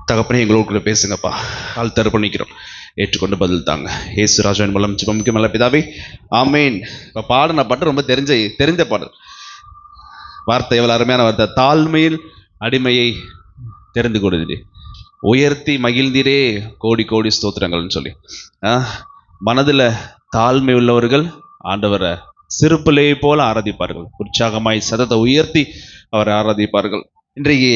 தகப்பனே, எங்களோட பேசுங்கப்பா. கால் தரப்பணிக்கிறோம், ஏற்றுக்கொண்டு பதில் தாங்க. ஏசு ராஜாவின் மூலம் ஜெபமிக்க நல்ல பிதாவே, ஆமேன். இப்போ பாடின பாட்டு ரொம்ப தெரிந்த பாடல். வார்த்தை எவ்வளோ அருமையான வார்த்தை. தாழ்மையில் அடிமையை தெரிந்து கொடுது, உயர்த்தி மகிழ்ந்தீரே கோடி கோடி ஸ்தோத்திரங்கள்னு சொல்லி மனதில் தாழ்மை உள்ளவர்கள் ஆண்டவரை சிறுப்பிலே போல ஆராதிப்பார்கள். உற்சாகமாய் சதத்தை உயர்த்தி அவரை ஆராதிப்பார்கள். இன்றைக்கு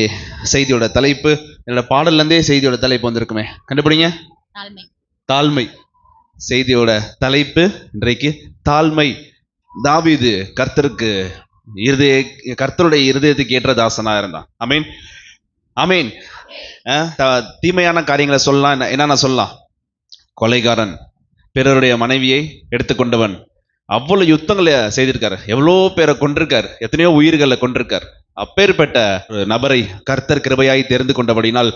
செய்தியோட தலைப்பு, என்னோட பாடல்லேருந்தே செய்தியோட தலைப்பு வந்திருக்குமே, கண்டுபிடிங்க. தாழ்மை. செய்தியோட தலைப்பு இன்றைக்கு தாழ்மை. தாவீது கர்த்தருடைய இருதயத்துக்கு ஏற்ற தாசனா இருந்தான். ஆமீன், ஆமீன். தீமையான காரியங்களை சொல்லலாம். என்னென்ன சொல்லலாம்? கொலைகாரன், பிறருடைய மனைவியை எடுத்துக்கொண்டவன், அவ்வளவு யுத்தங்களை செய்திருக்காரு, எவ்வளோ பேரை கொண்டிருக்கார், எத்தனையோ உயிர்களை கொண்டிருக்கார். அப்பேற்பட்ட ஒரு நபரை கர்த்தர் கிருபையாய் தெரிந்து கொண்டபடினால்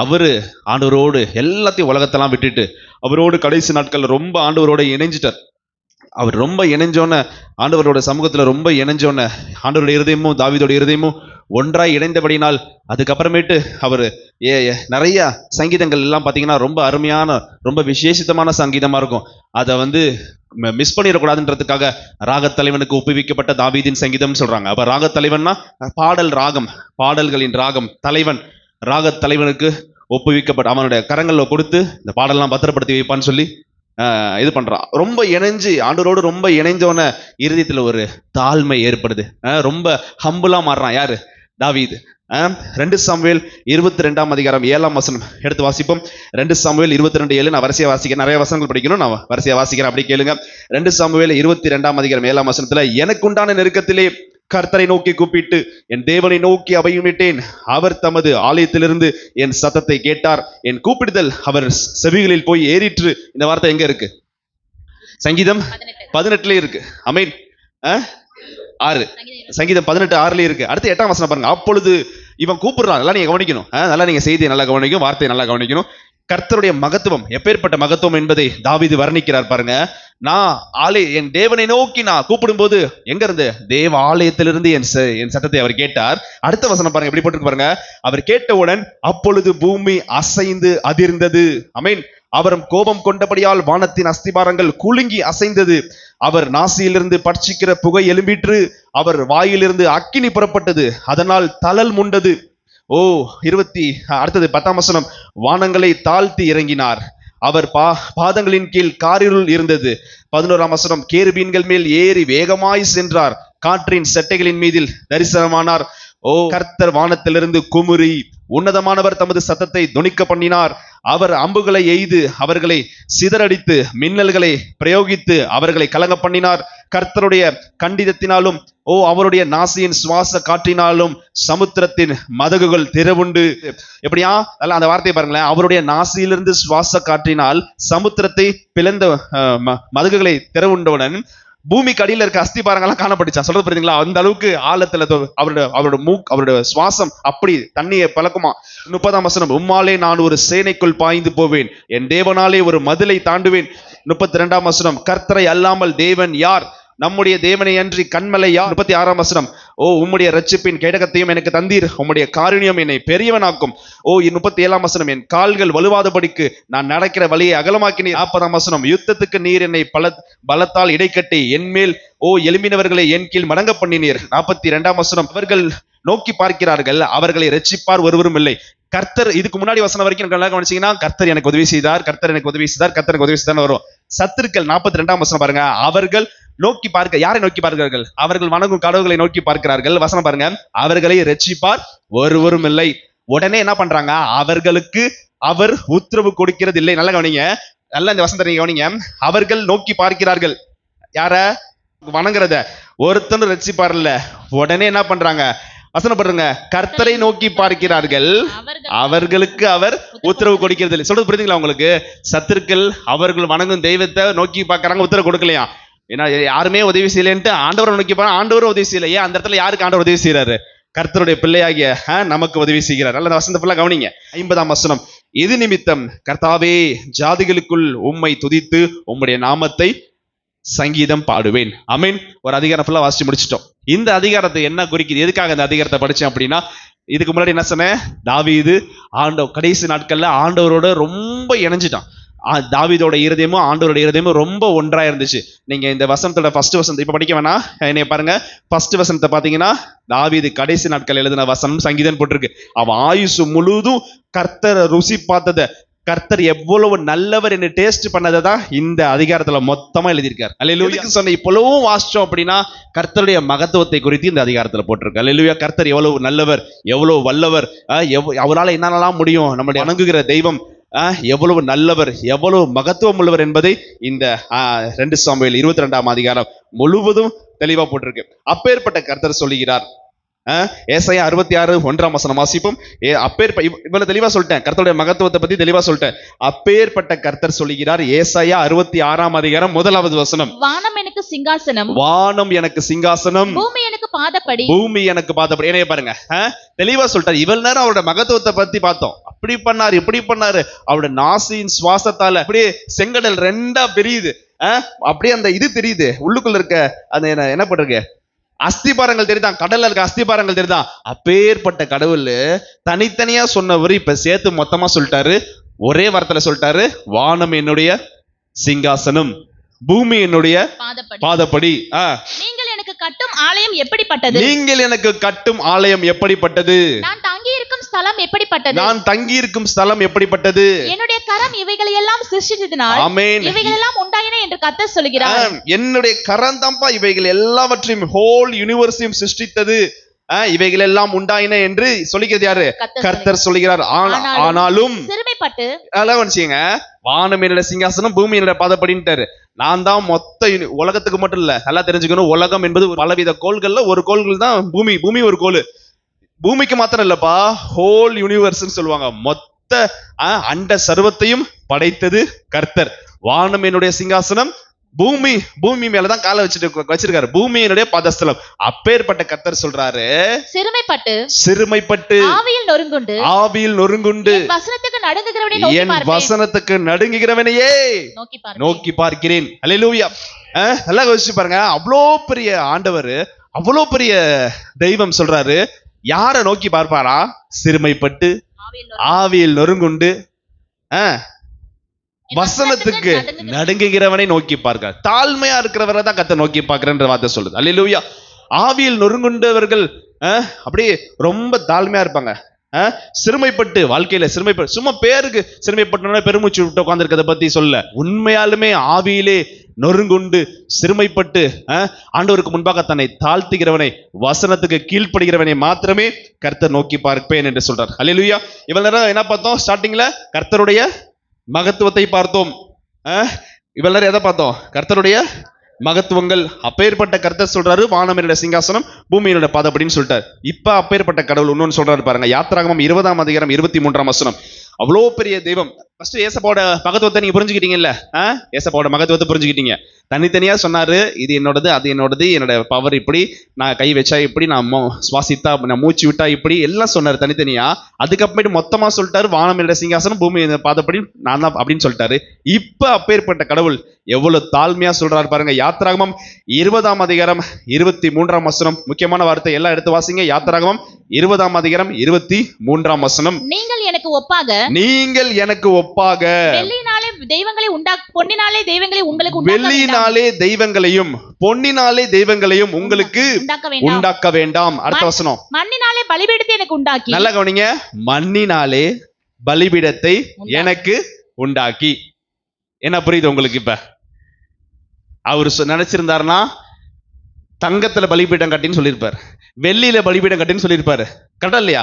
அவரு ஆண்டவரோடு எல்லாத்தையும் உலகத்தெல்லாம் விட்டுட்டு அவரோடு கடைசி நாட்கள் ரொம்ப ஆண்டவரோட இணைஞ்சிட்டார். அவர் ரொம்ப இணைஞ்சோன்ன, ஆண்டவரோட சமூகத்துல ரொம்ப இணைஞ்சோன்ன, ஆண்டவரோட இருதயமும் தாவீதோட இருதயமும் ஒன்றாய் இணைந்தபடினால் அதுக்கப்புறமேட்டு அவர் நிறைய சங்கீதங்கள் எல்லாம் பார்த்தீங்கன்னா ரொம்ப அருமையான, ரொம்ப விசேஷித்தமான சங்கீதமா இருக்கும். அதை மிஸ் பண்ணிடக்கூடாதுன்றதுக்காக ராகத்தலைவனுக்கு ஒப்புவிக்கப்பட்ட தாவீதின் சங்கீதம் சொல்றாங்க. அப்ப ராகத்தலைவன்னா பாடல்களின் ராகம், தலைவன் ராகத்தலைவனுக்கு ஒப்புவிக்கப்பட்ட அவனுடைய கரங்கள்ல கொடுத்து இந்த பாடல்லாம் பத்திரப்படுத்தி வைப்பான்னு சொல்லி இது பண்றான். ரொம்ப இணைஞ்சு ஆண்டவரோடு ரொம்ப இணைஞ்சோன இருதயத்துல ஒரு தாழ்மை ஏற்படுது. ரொம்ப ஹம்புலா மாறுறான். யாரு? தாவீது. 2 சாமுவேல் 22 எடுத்து வாசிப்போம். 2 சாமுவேல் 22:7. நான் வரிசையா வாசிக்கிறேன், நிறைய வசனங்கள் படிக்கணும், நான் வரிசையா வாசிக்கிறேன், அப்படி கேளுங்க. 2 சாமுவேல் 22:7 எனக்கு உண்டான நெருக்கத்திலே கர்த்தரை நோக்கி கூப்பிட்டு என் தேவனை நோக்கி அபயமிட்டேன். அவர் தமது ஆலயத்திலிருந்து என் சத்தத்தை கேட்டார். என் கூப்பிடுதல் அவர் செவிகளில் போய் ஏறிற்று. இந்த வார்த்தை எங்க இருக்கு? சங்கீதம் 18 இருக்கு. ஆமென். 6 சங்கீதம் 18:6 இருக்கு. அடுத்து 8ஆம் வசனம் பாருங்க. அப்பொழுது இவன் கூப்பிடுறான். நல்லா நீங்க கவனிக்கணும், நல்லா நீங்க செய்தியை நல்லா கவனிக்கணும், வார்த்தையை நல்லா கவனிக்கணும். கர்த்தருடைய மகத்துவம், எப்பேற்பட்ட மகத்துவம் என்பதை தாவீது வர்ணிக்கிறார் பாருங்க. என் தேவனை நோக்கி நான் கூப்பிடும் போது எங்க இருந்து? தேவ ஆலயத்திலிருந்து என் சத்தத்தை அவர் கேட்டார். அடுத்த வசனம் பாருங்க, எப்படி போட்டு பாருங்க. அவர் கேட்டவுடன் அப்பொழுது பூமி அசைந்து அதிர்ந்தது. ஆமென். அவரும் கோபம் கொண்டபடியால் வானத்தின் அஸ்திபாரங்கள் குலுங்கி அசைந்தது. அவர் நாசியிலிருந்து பட்சிக்கிற புகை எழும்பிற்று. அவர் வாயிலிருந்து அக்கினி புறப்பட்டது, அதனால் தழல் முண்டது. அடுத்தது 10ஆம் வசனம். வானங்களை தாழ்த்தி இறங்கினார். அவர் பாதங்களின் கீழ் காரிருள் இருந்தது. 11ஆம் வசனம். கேருபீன்கள் மேல் ஏறி வேகமாய் சென்றார். காற்றின் செட்டைகளின் மீதில் தரிசனமானார். கர்த்தர் வானத்திலிருந்து குமுறி உன்னதமானவர் தமது சத்தத்தை தொனிக்க பண்ணினார். அவர் அம்புகளை எய்து அவர்களை சிதறடித்து மின்னல்களை பிரயோகித்து அவர்களை கலங்க பண்ணினார். கர்த்தருடைய கண்டிதத்தினாலும் அவருடைய நாசியின் சுவாச காற்றினாலும் சமுத்திரத்தின் மதகுகள் திறவுண்டு. எப்படியா? அந்த வார்த்தையை பாருங்களேன். அவருடைய நாசியிலிருந்து சுவாச காற்றினால் சமுத்திரத்தை பிளந்த மதகுகளை திறவுண்டவுடன் பூமிக்கு அடியில் இருக்க அஸ்திபாரங்கள்லாம் காணப்பட்டுச்சான். சொல்றது புரியுதுங்களா? அந்த அளவுக்கு ஆழத்துல அவருடைய சுவாசம் அப்படி தண்ணியை பழக்குமா. 30ஆம் வசனம். உம்மாலே நான் ஒரு சேனைக்குள் பாய்ந்து போவேன், என் தேவனாலே ஒரு மதிலை தாண்டுவேன். 32ஆம் வசனம். கர்த்தரை அல்லாமல் தேவன் யார்? நம்முடைய தேவனை அன்றி கண்மலை யார்? 36ஆம் வசனம். உம்முடைய ரட்சிப்பின் கேடகத்தையும் எனக்கு தந்தீர், உம்முடைய காருண்யம் என்னை பெரியவனாக்கும். 37ஆம் வசனம். என் கால்கள் வலுவாதபடிக்கு நான் நடக்கிற வழியை அகலமாக்கினீர். 40ஆம் வசனம். யுத்தத்துக்கு நீர் என்னை பலத்தால் இடைக்கட்டி என் மேல் எழும்பினவர்களை என் கீழ் மடங்க பண்ணினீர். 42ஆம் வசனம். அவர்கள் நோக்கி பார்க்கிறார்கள், அவர்களை ரட்சிப்பார் ஒருவரும் இல்லை. கர்த்தர், இதுக்கு முன்னாடி வசனம் வரைக்கும் கவனிச்சீங்கன்னா கர்த்தர் எனக்கு உதவி செய்தார், கர்த்தர் எனக்கு உதவி செய்தார், கர்த்தர் எனக்கு உதவி செய்தார் வரும். சத்துருக்கள் 42ஆம் வசனம் பாருங்க. அவர்கள் நோக்கி பார்க்க, யாரை நோக்கி பார்க்கிறார்கள்? அவர்கள் வணங்கும் கடவுள்களை நோக்கி பார்க்கிறார்கள். வசனம் பாருங்க. அவர்களை ரட்சிப்பார் ஒருவரும் இல்லை. உடனே என்ன பண்றாங்க? அவர்களுக்கு அவர் உத்தரவு கொடுக்கிறது இல்லை. நல்லா கவனிங்க, நல்லா இந்த வசனத்தை கவனிங்க. அவர்கள் நோக்கி பார்க்கிறார்கள், யார? வணங்குறத. ஒருத்தனும் ரட்சிப்பார் இல்ல. உடனே என்ன பண்றாங்க? வசனப்படுறங்க. கர்த்தரை நோக்கி பார்க்கிறார்கள், அவர்களுக்கு அவர் உத்தரவு கொடுக்கிறது இல்லை. சொல்றது புரியுதுங்களா உங்களுக்கு? சத்துருக்கள் அவர்கள் வணங்கும் தெய்வத்தை நோக்கி பார்க்கறாங்க, உத்தரவு கொடுக்கலையா? ஏன்னா யாருமே உதவி செய்யலன்ட்டு ஆண்டவரை நோக்கி போனா ஆண்டவரும் உதவி செய்யலையே. அந்த இடத்துல யாருக்கு ஆண்டவர் உதவி செய்யறாரு? கர்த்தருடைய பிள்ளையாகிய நமக்கு உதவி செய்கிறார். நல்ல வசனத்தை ஃபுல்லா கவனிங்க. 50ஆம் வசனம். இது நிமித்தம் கர்த்தாவே, ஜாதிகளுக்குள் உம்மை துதித்து உம்முடைய நாமத்தை சங்கீதம் பாடுவேன். ஆமென். ஒரு அதிகாரம் ஃபுல்லா வாசிச்சு முடிச்சிட்டோம். இந்த அதிகாரத்தை என்ன குறிக்குது, எதுக்காக இந்த அதிகாரத்தை படிச்சேன் அப்படின்னா, இதுக்கு முன்னாடி என்ன சொன்னேன், தாவீது கடைசி நாட்கள்ல ஆண்டவரோட ரொம்ப இணைஞ்சிட்டான். தாவீதோட இருதயமும் ஆண்டவரோட இருதயமும் ரொம்ப ஒன்றா இருந்துச்சு. நீங்க இந்த வசனத்தோட ஃபர்ஸ்ட் வசனத்தை இப்ப படிக்க வேணாம், என்னைய பாருங்க. ஃபர்ஸ்ட் வசனத்தை பாத்தீங்கன்னா, தாவீது கடைசி நாட்கள் எழுதின வசனம் சங்கீதம் போட்டிருக்கு. அவன் ஆயுசு முழுதும் கர்த்தரை ருசி பார்த்தத, கர்த்தர் எவ்வளவு நல்லவர் என்று டேஸ்ட் பண்ணதை தான் இந்த அதிகாரத்துல மொத்தமா எழுதியிருக்காரு. அல்லேலூயா. சொன்ன இப்பொழுதும் வாசிச்சோம் அப்படின்னா கர்த்தருடைய மகத்துவத்தை குறித்து இந்த அதிகாரத்துல போட்டிருக்கு. அல்லேலூயா. கர்த்தர் எவ்வளவு நல்லவர், எவ்வளவு வல்லவர், அவரால் என்னென்னலாம் முடியும், நம்முடைய வணங்குகிற தெய்வம் எவ்வளவு நல்லவர், எவ்வளவு மகத்துவம் உள்ளவர் என்பதை இந்த 2 சாமுவேல் 22ஆம் அதிகாரம் முழுவதும் தெளிவா போட்டிருக்கு. அப்பேற்பட்ட கர்த்தர் சொல்லுகிறார். ஏசாயா 66:1 வசனம் வாசிப்போம். இவ்வளவு தெளிவா சொல்லிட்டேன், கர்த்தருடைய மகத்துவத்தை பத்தி தெளிவா சொல்லிட்டேன். அப்பேற்பட்ட கர்த்தர் சொல்லுகிறார். ஏசாயா 66ஆம் அதிகாரம் 1வது வசனம். வானம் எனக்கு சிங்காசனம், வானம் எனக்கு சிங்காசனம், பூமி எனக்கு பாதப்படி, பூமி எனக்கு பாதப்படி. என்ன பாருங்க, தெளிவா சொல்லிட்டார். இவ்வளவு நேரம் அவருடைய மகத்துவத்தை பத்தி பார்த்தோம். அப்படி பண்ணாரு, இப்படி பண்ணாரு. அவருடைய நாசியின் சுவாசத்தால அப்படியே செங்கடல் 2ஆ பிரியுது. அப்படியே அந்த இது தெரியுது, உள்ளுக்குள்ள இருக்க அந்த என்ன பண்றது, அஸ்திபாரங்கள் தெரியுதான், கடல்ல இருக்க அஸ்திபாரங்கள் தெரியுதான். அப்பேற்பட்ட கடவுள் தனித்தனியா சொன்னவர் இப்ப சேர்த்து மொத்தமா சொல்லிட்டாரு. ஒரே வார்த்தையில சொல்லிட்டாரு, வானம் என்னுடைய சிங்காசனம், பூமி என்னுடைய பாதப்படி. நீங்கள் எனக்கு கட்டும் ஆலயம் எப்படிப்பட்டது, நீங்கள் எனக்கு கட்டும் ஆலயம் எப்படிப்பட்டது, நான் தங்கி இருக்கும் ஸ்தலம் எப்படிப்பட்டது, நான் தங்கி இருக்கும் ஸ்தலம் எப்படிப்பட்டது, என்னுடைய கரம் இவைகளை எல்லாம் சிருஷ்டித்ததினால் இவைகள் எல்லாம் உண்டாயின என்று கர்த்தர் சொல்கிறார். என்னுடைய கரம் தான்ப்பா இவைகள் எல்லாவற்றையும், ஹோல் யூனிவர்ஸையும் சிருஷ்டித்தது, இவைகள் எல்லாம் உண்டாயின என்று சொல்லிக்கிறது யாரு, கர்த்தர் சொல்லுகிறார். ஆனாலும் சிறுமைப்பட்டு வானம் என்னோட சிங்காசனம், பூமி என்னோட பாதப்படின்ட்டாரு. நான் தான் மொத்த உலகத்துக்கு மட்டும் இல்ல, நல்லா தெரிஞ்சுக்கணும், உலகம் என்பது பலவித கோள்கள்ல ஒரு கோள்கள் தான் பூமி. பூமி ஒரு கோள். பூமிக்கு மாத்திரம் இல்லப்பா, ஹோல் யூனிவர்ஸ் சொல்லுவாங்க. மொத்த அண்ட சர்வத்தையும் படைத்தது கர்த்தர். வானம் என்னுடைய சிங்காசனம், பூமி மேலதான் காலை வச்சிருக்காரு. பூமி என்னுடைய பதஸ்தலம். அப்பேற்பட்ட கர்த்தர் சொல்றாரு, சிறுமைப்பட்டு ஆவியில் நொறுங்குண்டு என் வசனத்துக்கு நடுங்குகிறவனையே நோக்கி பார்க்கிறேன். அல்லேலூயா. நல்லா யோசிச்சு பாருங்க, அவ்வளோ பெரிய ஆண்டவர், அவ்வளோ பெரிய தெய்வம் சொல்றாரு, யார நோக்கி பார்ப்பாரா, சிறுமைப்பட்டு ஆவியில் நொறுங்குண்டு வசனத்துக்கு நடுங்குகிறவனை நோக்கி பார்க்க. தாழ்மையா இருக்கிறவரை தான் கர்த்தர் நோக்கி பார்க்கிறன்ற வார்த்தை சொல்லுது. அல்லேலூயா. ஆவியில் நொறுங்குண்டவர்கள் அப்படியே ரொம்ப தாழ்மையா இருப்பாங்க. சிறுமைப்பட்டு, வாழ்க்கையில சிறுமைப்பட்டு, சும்மா பேருக்கு சிறுமைப்பட்டோட பெருமூச்சு விட்டு உட்கார்ந்து இருக்கிறத பத்தி சொல்ல, உண்மையாலுமே ஆவியிலே நொறுங்குண்டு சிறுமைப்பட்டு ஆண்டவருக்கு முன்பாக தன்னை தாழ்த்துகிறவனை, வசனத்துக்கு கீழ்ப்படுகிறவனை மாத்திரமே கர்த்தர் நோக்கி பார்ப்பேன் என்று சொல்றார். அல்லேலூயா. இவ்வளவு நேரம் என்ன பார்த்தோம், ஸ்டார்டிங்ல கர்த்தருடைய மகத்துவத்தை பார்த்தோம். இவ்வளவு நேரம் எதை பார்த்தோம், கர்த்தருடைய மகத்துவங்கள். அப்பேற்பட்ட கர்த்தர் சொல்றாரு, வானம் என்னோட சிங்காசனம், பூமி என்னோட பாதப்படின்னு சொல்லிட்டாரு. இப்ப அப்பேற்பட்ட கடவுள் இன்னொன்னு சொல்றாரு பாருங்க. யாத்திராகமம் 20ஆம் அதிகாரம் 23ஆம் வசனம். அவ்வளோ பெரிய தெய்வம். ஃபர்ஸ்ட் ஏசப்பாவோட மகத்துவத்தை நீங்க புரிஞ்சுக்கிட்டீங்கல்ல, ஏசப்பாவோட மகத்துவத்தை புரிஞ்சுக்கிட்டீங்க. தனித்தனியா சொன்னாரு, இது என்னோடது, அது என்னோடது, என்னோட பவர் இப்படி, நான் கை வச்சா இப்படி, நான் சுவாசித்தா, நான் மூச்சு விட்டா இப்படி, எல்லாம் சொன்னாரு தனித்தனியா. அதுக்கப்புறமேட்டு மொத்தமா சொல்லிட்டாரு, வானம் என்னோட சிங்காசனம், பூமி பாதப்படி நான் தான் அப்படின்னு சொல்லிட்டாரு. இப்ப அப்பேற்பட்ட கடவுள் எவ்வளவு தாழ்மையா சொல்றாரு பாருங்க. யாத்திராகமம் 20ஆம் அதிகாரம் 23ஆம் வசனம். முக்கியமான வார்த்தை, எல்லாம் எடுத்து வாசிங்க. யாத்திராகமம் 20ஆம் அதிகாரம் 23ஆம் வசனம். நீங்கள் எனக்கு ஒப்பாக, நீங்கள் எனக்கு ஒப்பாக வெள்ளியினாலே தெய்வங்களை பொன்னினாலே தெய்வங்களை உங்களுக்கு வெள்ளியினாலே தெய்வங்களையும் பொன்னினாலே தெய்வங்களையும் உங்களுக்கு உண்டாக்க வேண்டாம். அடுத்த வசனம், மண்ணினாலே பலிபீடத்தை எனக்கு உண்டாக்கி. நல்லா கவனிங்க, மண்ணினாலே பலிபீடத்தை எனக்கு உண்டாக்கி. என்ன புரியுது உங்களுக்கு? இப்ப அவர் நினைச்சிருந்தாருன்னா தங்கத்துல பலிபீடம் கட்டின்னு சொல்லியிருப்பாரு, வெள்ளியில பலிபீடம் கட்டின்னு சொல்லியிருப்பாரு. கரெக்டா இல்லையா?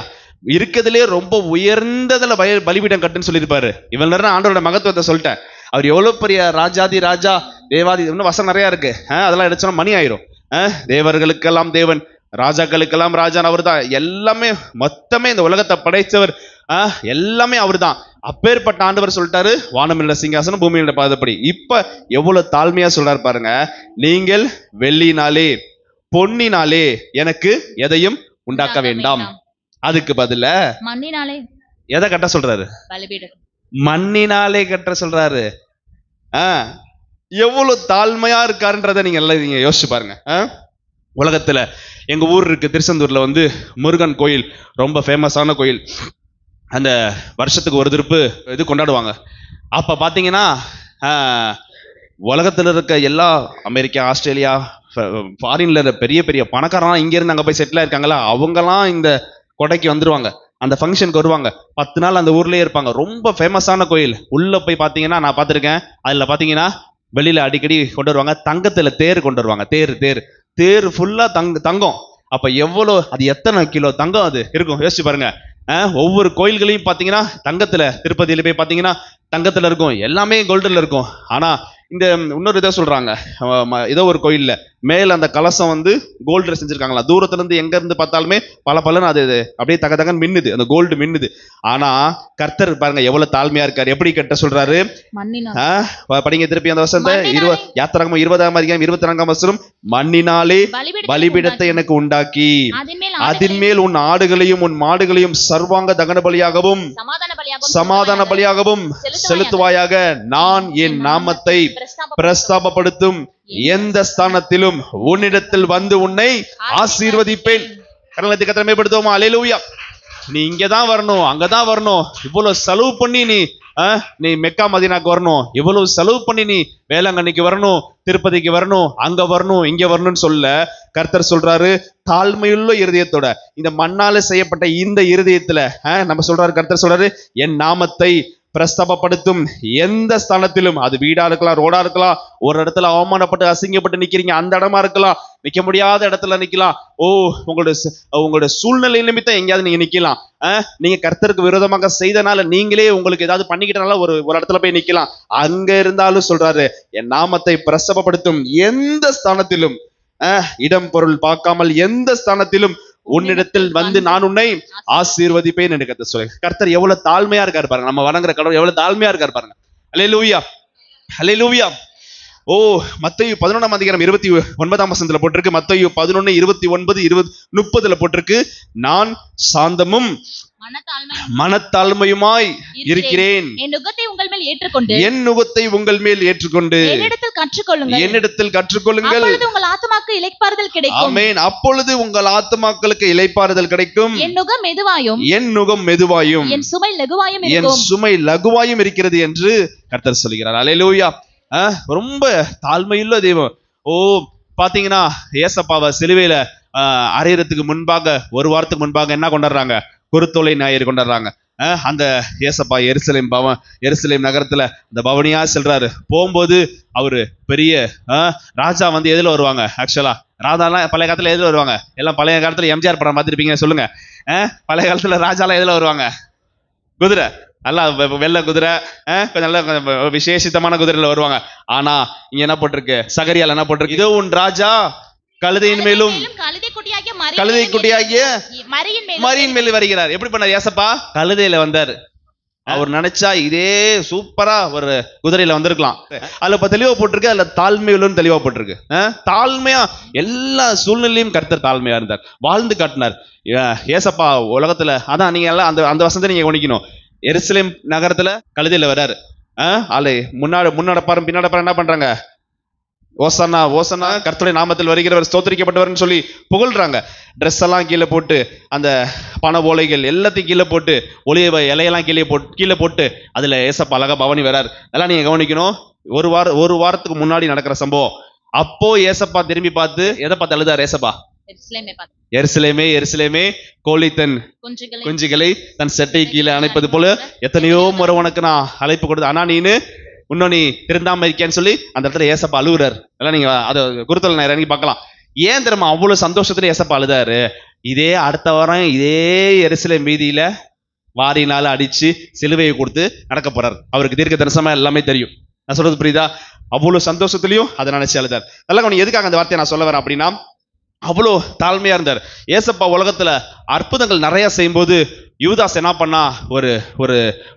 இருக்கிறதுலே ரொம்ப உயர்ந்ததுல பலிபீடம் கட்டுன்னு சொல்லியிருப்பாரு. இவன் நேரம் ஆண்டோட மகத்துவத்தை சொல்லிட்டேன். அவர் எவ்வளவு பெரிய ராஜாதி ராஜா, தேவாதி, இன்னும் வசனம் நிறைய இருக்கு. அதெல்லாம் எடுத்தோம்னா மணி ஆயிரும். தேவர்களுக்கெல்லாம் தேவன், ராஜாக்களுக்கெல்லாம் ராஜான் அவர் தான். எல்லாமே மொத்தமே இந்த உலகத்தை படைச்சவர் எல்லாமே அவர் தான். அப்பேற்பட்ட ஆண்டவர் சொல்லிட்டாரு, வானம் இல்ல சிங்காசனம், பூமி இல்ல பாதப்படி. இப்ப எவ்வளவு தாழ்மையா சொல்றாரு பாருங்க. நீங்கள் வெள்ளினாலே பொன்னினாலே எனக்கு எதையும் உண்டாக்க வேண்டாம். அதுக்கு பதிலா மண்ணினாலே எதை கட்ட சொல்றாரு? மண்ணினாலே கட்ட சொல்றாரு. எவ்வளவு தாழ்மையா இருக்காருன்றதை நீங்க எல்லாம் நீங்க யோசிச்சு பாருங்க. உலகத்துல எங்க ஊர் இருக்கு, திருச்செந்தூர்ல வந்து முருகன் கோயில், ரொம்ப ஃபேமஸான கோயில். அந்த வருஷத்துக்கு ஒரு திருப்பு இது கொண்டாடுவாங்க. அப்ப பாத்தீங்கன்னா உலகத்துல இருக்க எல்லா அமெரிக்கா, ஆஸ்திரேலியா, ஃபாரின்ல பெரிய பெரிய பணக்காரலாம் இங்க இருந்து அங்க போய் செட்டில் ஆயிருக்காங்களா, அவங்கலாம் இந்த கொடைக்கு வந்துருவாங்க, அந்த ஃபங்க்ஷனுக்கு வருவாங்க. 10 நாள் அந்த ஊர்லயே இருப்பாங்க. ரொம்ப ஃபேமஸான கோயில். உள்ள போய் பாத்தீங்கன்னா நான் பார்த்திருக்கேன், அதுல பாத்தீங்கன்னா வெளியில அடிக்கடி கொண்டு வருவாங்க, தங்கத்துல தேர் கொண்டு வருவாங்க. தேர் ஃபுல்லா தங்கம். அப்ப எவ்வளவு, அது எத்தனை கிலோ தங்கம் அது இருக்கும் யோசிச்சு பாருங்க. ஒவ்வொரு கோயில்களையும் பாத்தீங்கன்னா தங்கத்துல, திருப்பதியில போய் பாத்தீங்கன்னா தங்கத்துல இருக்கும், எல்லாமே கோல்டுல இருக்கும். ஆனா இந்த இன்னொரு இதை சொல்றாங்க, ஏதோ ஒரு கோயில்ல மேல அந்த கலசம் வந்து கோல்டு செஞ்சிருக்காங்களா, தூரத்துல இருந்து எங்க இருந்து பார்த்தாலுமே பல பலன்னு அது அப்படியே தகதகன்னு மின்னுது, அந்த கோல்டு மின்னுது. ஆனா கர்த்தர் பாருங்க எவ்வளவு தாழ்மையா இருக்காரு. எப்படி கட்ட சொல்றாரு, படிங்க திருப்பி அந்த வசனத்தை, யாத்திராகமம் 20ஆம் அதிகாரம் 24ஆம் வசனம், மண்ணினாலே பலிபீடத்தை எனக்கு உண்டாக்கி அதின் மேல் உன் ஆடுகளையும் உன் மாடுகளையும் சர்வாங்க தகன பலியாகவும் சமாதான பலியாகவும் செலுத்துவாயாக. நான் என் நாமத்தை பிரஸ்தாபப்படுத்தும் எந்த ஸ்தானத்திலும் உன்னிடத்தில் வந்து உன்னை ஆசீர்வதிப்பேன். கரங்களை கத்திரமைப்படுத்துவோமா? அல்லேலூயா. நீ இங்கதான் வரணும், அங்கதான் வரணும், இவ்வளவு செலவு பண்ணி நீ மெக்கா மதீனாக்கு வரணும், இவ்வளவு செலவு பண்ணி நீ வேளாங்கண்ணிக்கு வரணும், திருப்பதிக்கு வரணும், அங்க வரணும், இங்க வரணும்னு சொல்ல கர்த்தர் சொல்றாரு, தாழ்மையுள்ள இருதயத்தோட இந்த மண்ணால செய்யப்பட்ட இந்த இருதயத்துல நம்ம சொல்றாரு, கர்த்தர் சொல்றாரு, என் நாமத்தை பிரஸ்தாபப்படுத்தும் எந்த ஸ்தானத்திலும், அது வீடா இருக்கலாம், ரோடா இருக்கலாம், ஒரு இடத்துல அவமானப்பட்டு அசிங்கப்பட்டு நிக்கிறீங்க, அந்த இடமா இருக்கலாம், நிக்க முடியாத இடத்துல நிக்கலாம், உங்களுடைய சூழ்நிலை நிமித்தம் எங்கேயாவது நீங்க நிக்கலாம், நீங்க கர்த்தருக்கு விரோதமாக செய்தனால நீங்களே உங்களுக்கு ஏதாவது பண்ணிக்கிட்டனால ஒரு இடத்துல போய் நிக்கலாம், அங்க இருந்தாலும் சொல்றாரு, என் நாமத்தை பிரஸ்தாபப்படுத்தும் எந்த ஸ்தானத்திலும், இடம் பொருள் பார்க்காமல் எந்த ஸ்தானத்திலும் உன்னிடத்தில் வந்து நான் உன்னை ஆசீர்வதிப்பேன் என்று கர்த்தர் சொல்லுங்க. கர்த்தர் எவ்வளவு தாழ்மையா இருக்காரு பாருங்க, நம்ம வணங்குற கடவுள் எவ்வளவு தாழ்மையா இருக்காரு பாருங்க. அல்லேலூயா, அல்லேலூயா. மத்தேயு 11ஆம் அதிகாரம் 29ஆம் வசனத்துல போட்டிருக்கு, மத்தேயு 11 29 20 30 போட்டிருக்கு, நான் சாந்தமும் மனத்தாழ்மையுமாய் இருக்கிறேன், என் நுகத்தை உங்கள் மேல் ஏற்றுக்கொண்டு என்னிடத்தில் கற்றுக்கொள்ளுங்கள், அப்பொழுது உங்கள் ஆத்துமாக்கு இளைப்பாறுதல் கிடைக்கும். ஆமென். அப்பொழுது உங்கள் ஆத்துமாக்களுக்கு இளைப்பாறுதல் கிடைக்கும். என் நுகம் மெதுவாயும் என் சுமை லகுவாயும் இருக்கிறது என்று கர்த்தர் சொல்கிறார். அல்லேலூயா. ரொம்ப தாழ்மையுள்ள தெய்வம். பாத்தீங்கன்னா ஏசப்பாவை சிலுவையில அறையறதுக்கு முன்பாக, ஒரு வாரத்துக்கு முன்பாக என்ன கொண்டாடுறாங்க, குருத்தோலை ஞாயிறு கொண்டாடுறாங்க. அந்த ஏசப்பா எருசலேம் நகரத்துல அந்த பவனியா செல்றாரு. போகும்போது அவரு பெரிய ராஜா வந்து எதுல வருவாங்க, ஆக்சுவலா ராஜாலாம் பழைய காலத்துல எதுல வருவாங்க, எல்லாம் பழைய காலத்துல எம்ஜிஆர் படம் பார்த்திருப்பீங்க, சொல்லுங்க. பழைய காலத்துல ராஜாலாம் எதுல வருவாங்க, குதிரை, நல்லா வெள்ளை குதிரை, கொஞ்சம் நல்ல விசேஷித்தமான குதிரையில வருவாங்க. ஆனா இங்க என்ன போட்டிருக்கு, சகரியால என்ன போட்டிருக்கு, இதோ உன் ராஜா கழுதையின் மேலும் கழுதை குட்டியாகிய மரியின் மேல் வருகிறார். எப்படி பண்ணார் ஏசப்பா, கழுதையில வந்தார். அவர் நினைச்சா இதே சூப்பரா ஒரு குதிரையில வந்திருக்கலாம். அதுல இப்ப தெளிவா போட்டிருக்கு, அதுல தாழ்மையுள்ளன்னு தெளிவா போட்டிருக்கு. தாழ்மையா எல்லா சூழ்நிலையும் கர்த்தர் தாழ்மையா இருந்தார், வாழ்ந்து காட்டினார் ஏசப்பா உலகத்துல. அதான் நீங்க எல்லாம் அந்த வசனத்தை நீங்க கவனிக்கணும். எருசலேம் நகரத்துல கழுதையில வர்றாரு. முன்னாடப்பாரும் பின்னாடப்பாரும் என்ன பண்றாங்க, ஓசன்னா ஓசன்னா கர்த்தருடைய நாமத்தில் வருகிறவர் ஸ்தோத்திரிக்கப்பட்டவர்னு சொல்லி புகழ்றாங்க. ட்ரெஸ் எல்லாம் கீழே போட்டு, அந்த பண ஓலைகள் எல்லாத்தையும் கீழே போட்டு, ஒளிய இலையெல்லாம் கீழே போட்டு அதுல ஏசப்பா அழகா பவனி வரார். அதெல்லாம் நீங்க கவனிக்கணும். ஒரு வாரத்துக்கு முன்னாடி நடக்கிற சம்பவம். அப்போ ஏசப்பா திரும்பி பார்த்து எதை பார்த்து அழுதார் ஏசப்பா, எருசலேமே கோழி தன் குஞ்சுகளை தன் செட்டை கீழே அணைப்பது போல எத்தனையோ முறை உனக்கு நான் அழைப்பு கொடுத்து, ஆனா நீ திருந்தாம இருக்கேன்னு சொல்லி அந்த இடத்துல ஏசப்பா அழுகுறாரு. அதெல்லாம் நீங்க அதை குருத்தோலை நான் இறங்கி பார்க்கலாம். ஏன் தெரியுமா அவ்வளவு சந்தோஷத்துல ஏசப்பா அழுதாரு? இதே அடுத்த வாரம் இதே எருசலேம் வீதியில வாரினால அடிச்சு சிலுவையை கொடுத்து நடக்க போறாரு. அவருக்கு தீர்க்க தரிசனமா எல்லாமே தெரியும். நான் சொல்றது புரியுதா? அவ்வளவு சந்தோஷத்துலயும் அதை நினைச்சு அழுதார். அதெல்லாம் எதுக்காக அந்த வார்த்தையை நான் சொல்ல வரேன் அப்படின்னா, அவ்வளோ தாழ்மையா இருந்தார் ஏசப்பா. உலகத்துல அற்புதங்கள் நிறைய செய்யும்போது யூதாஸ் என்ன பண்ணா,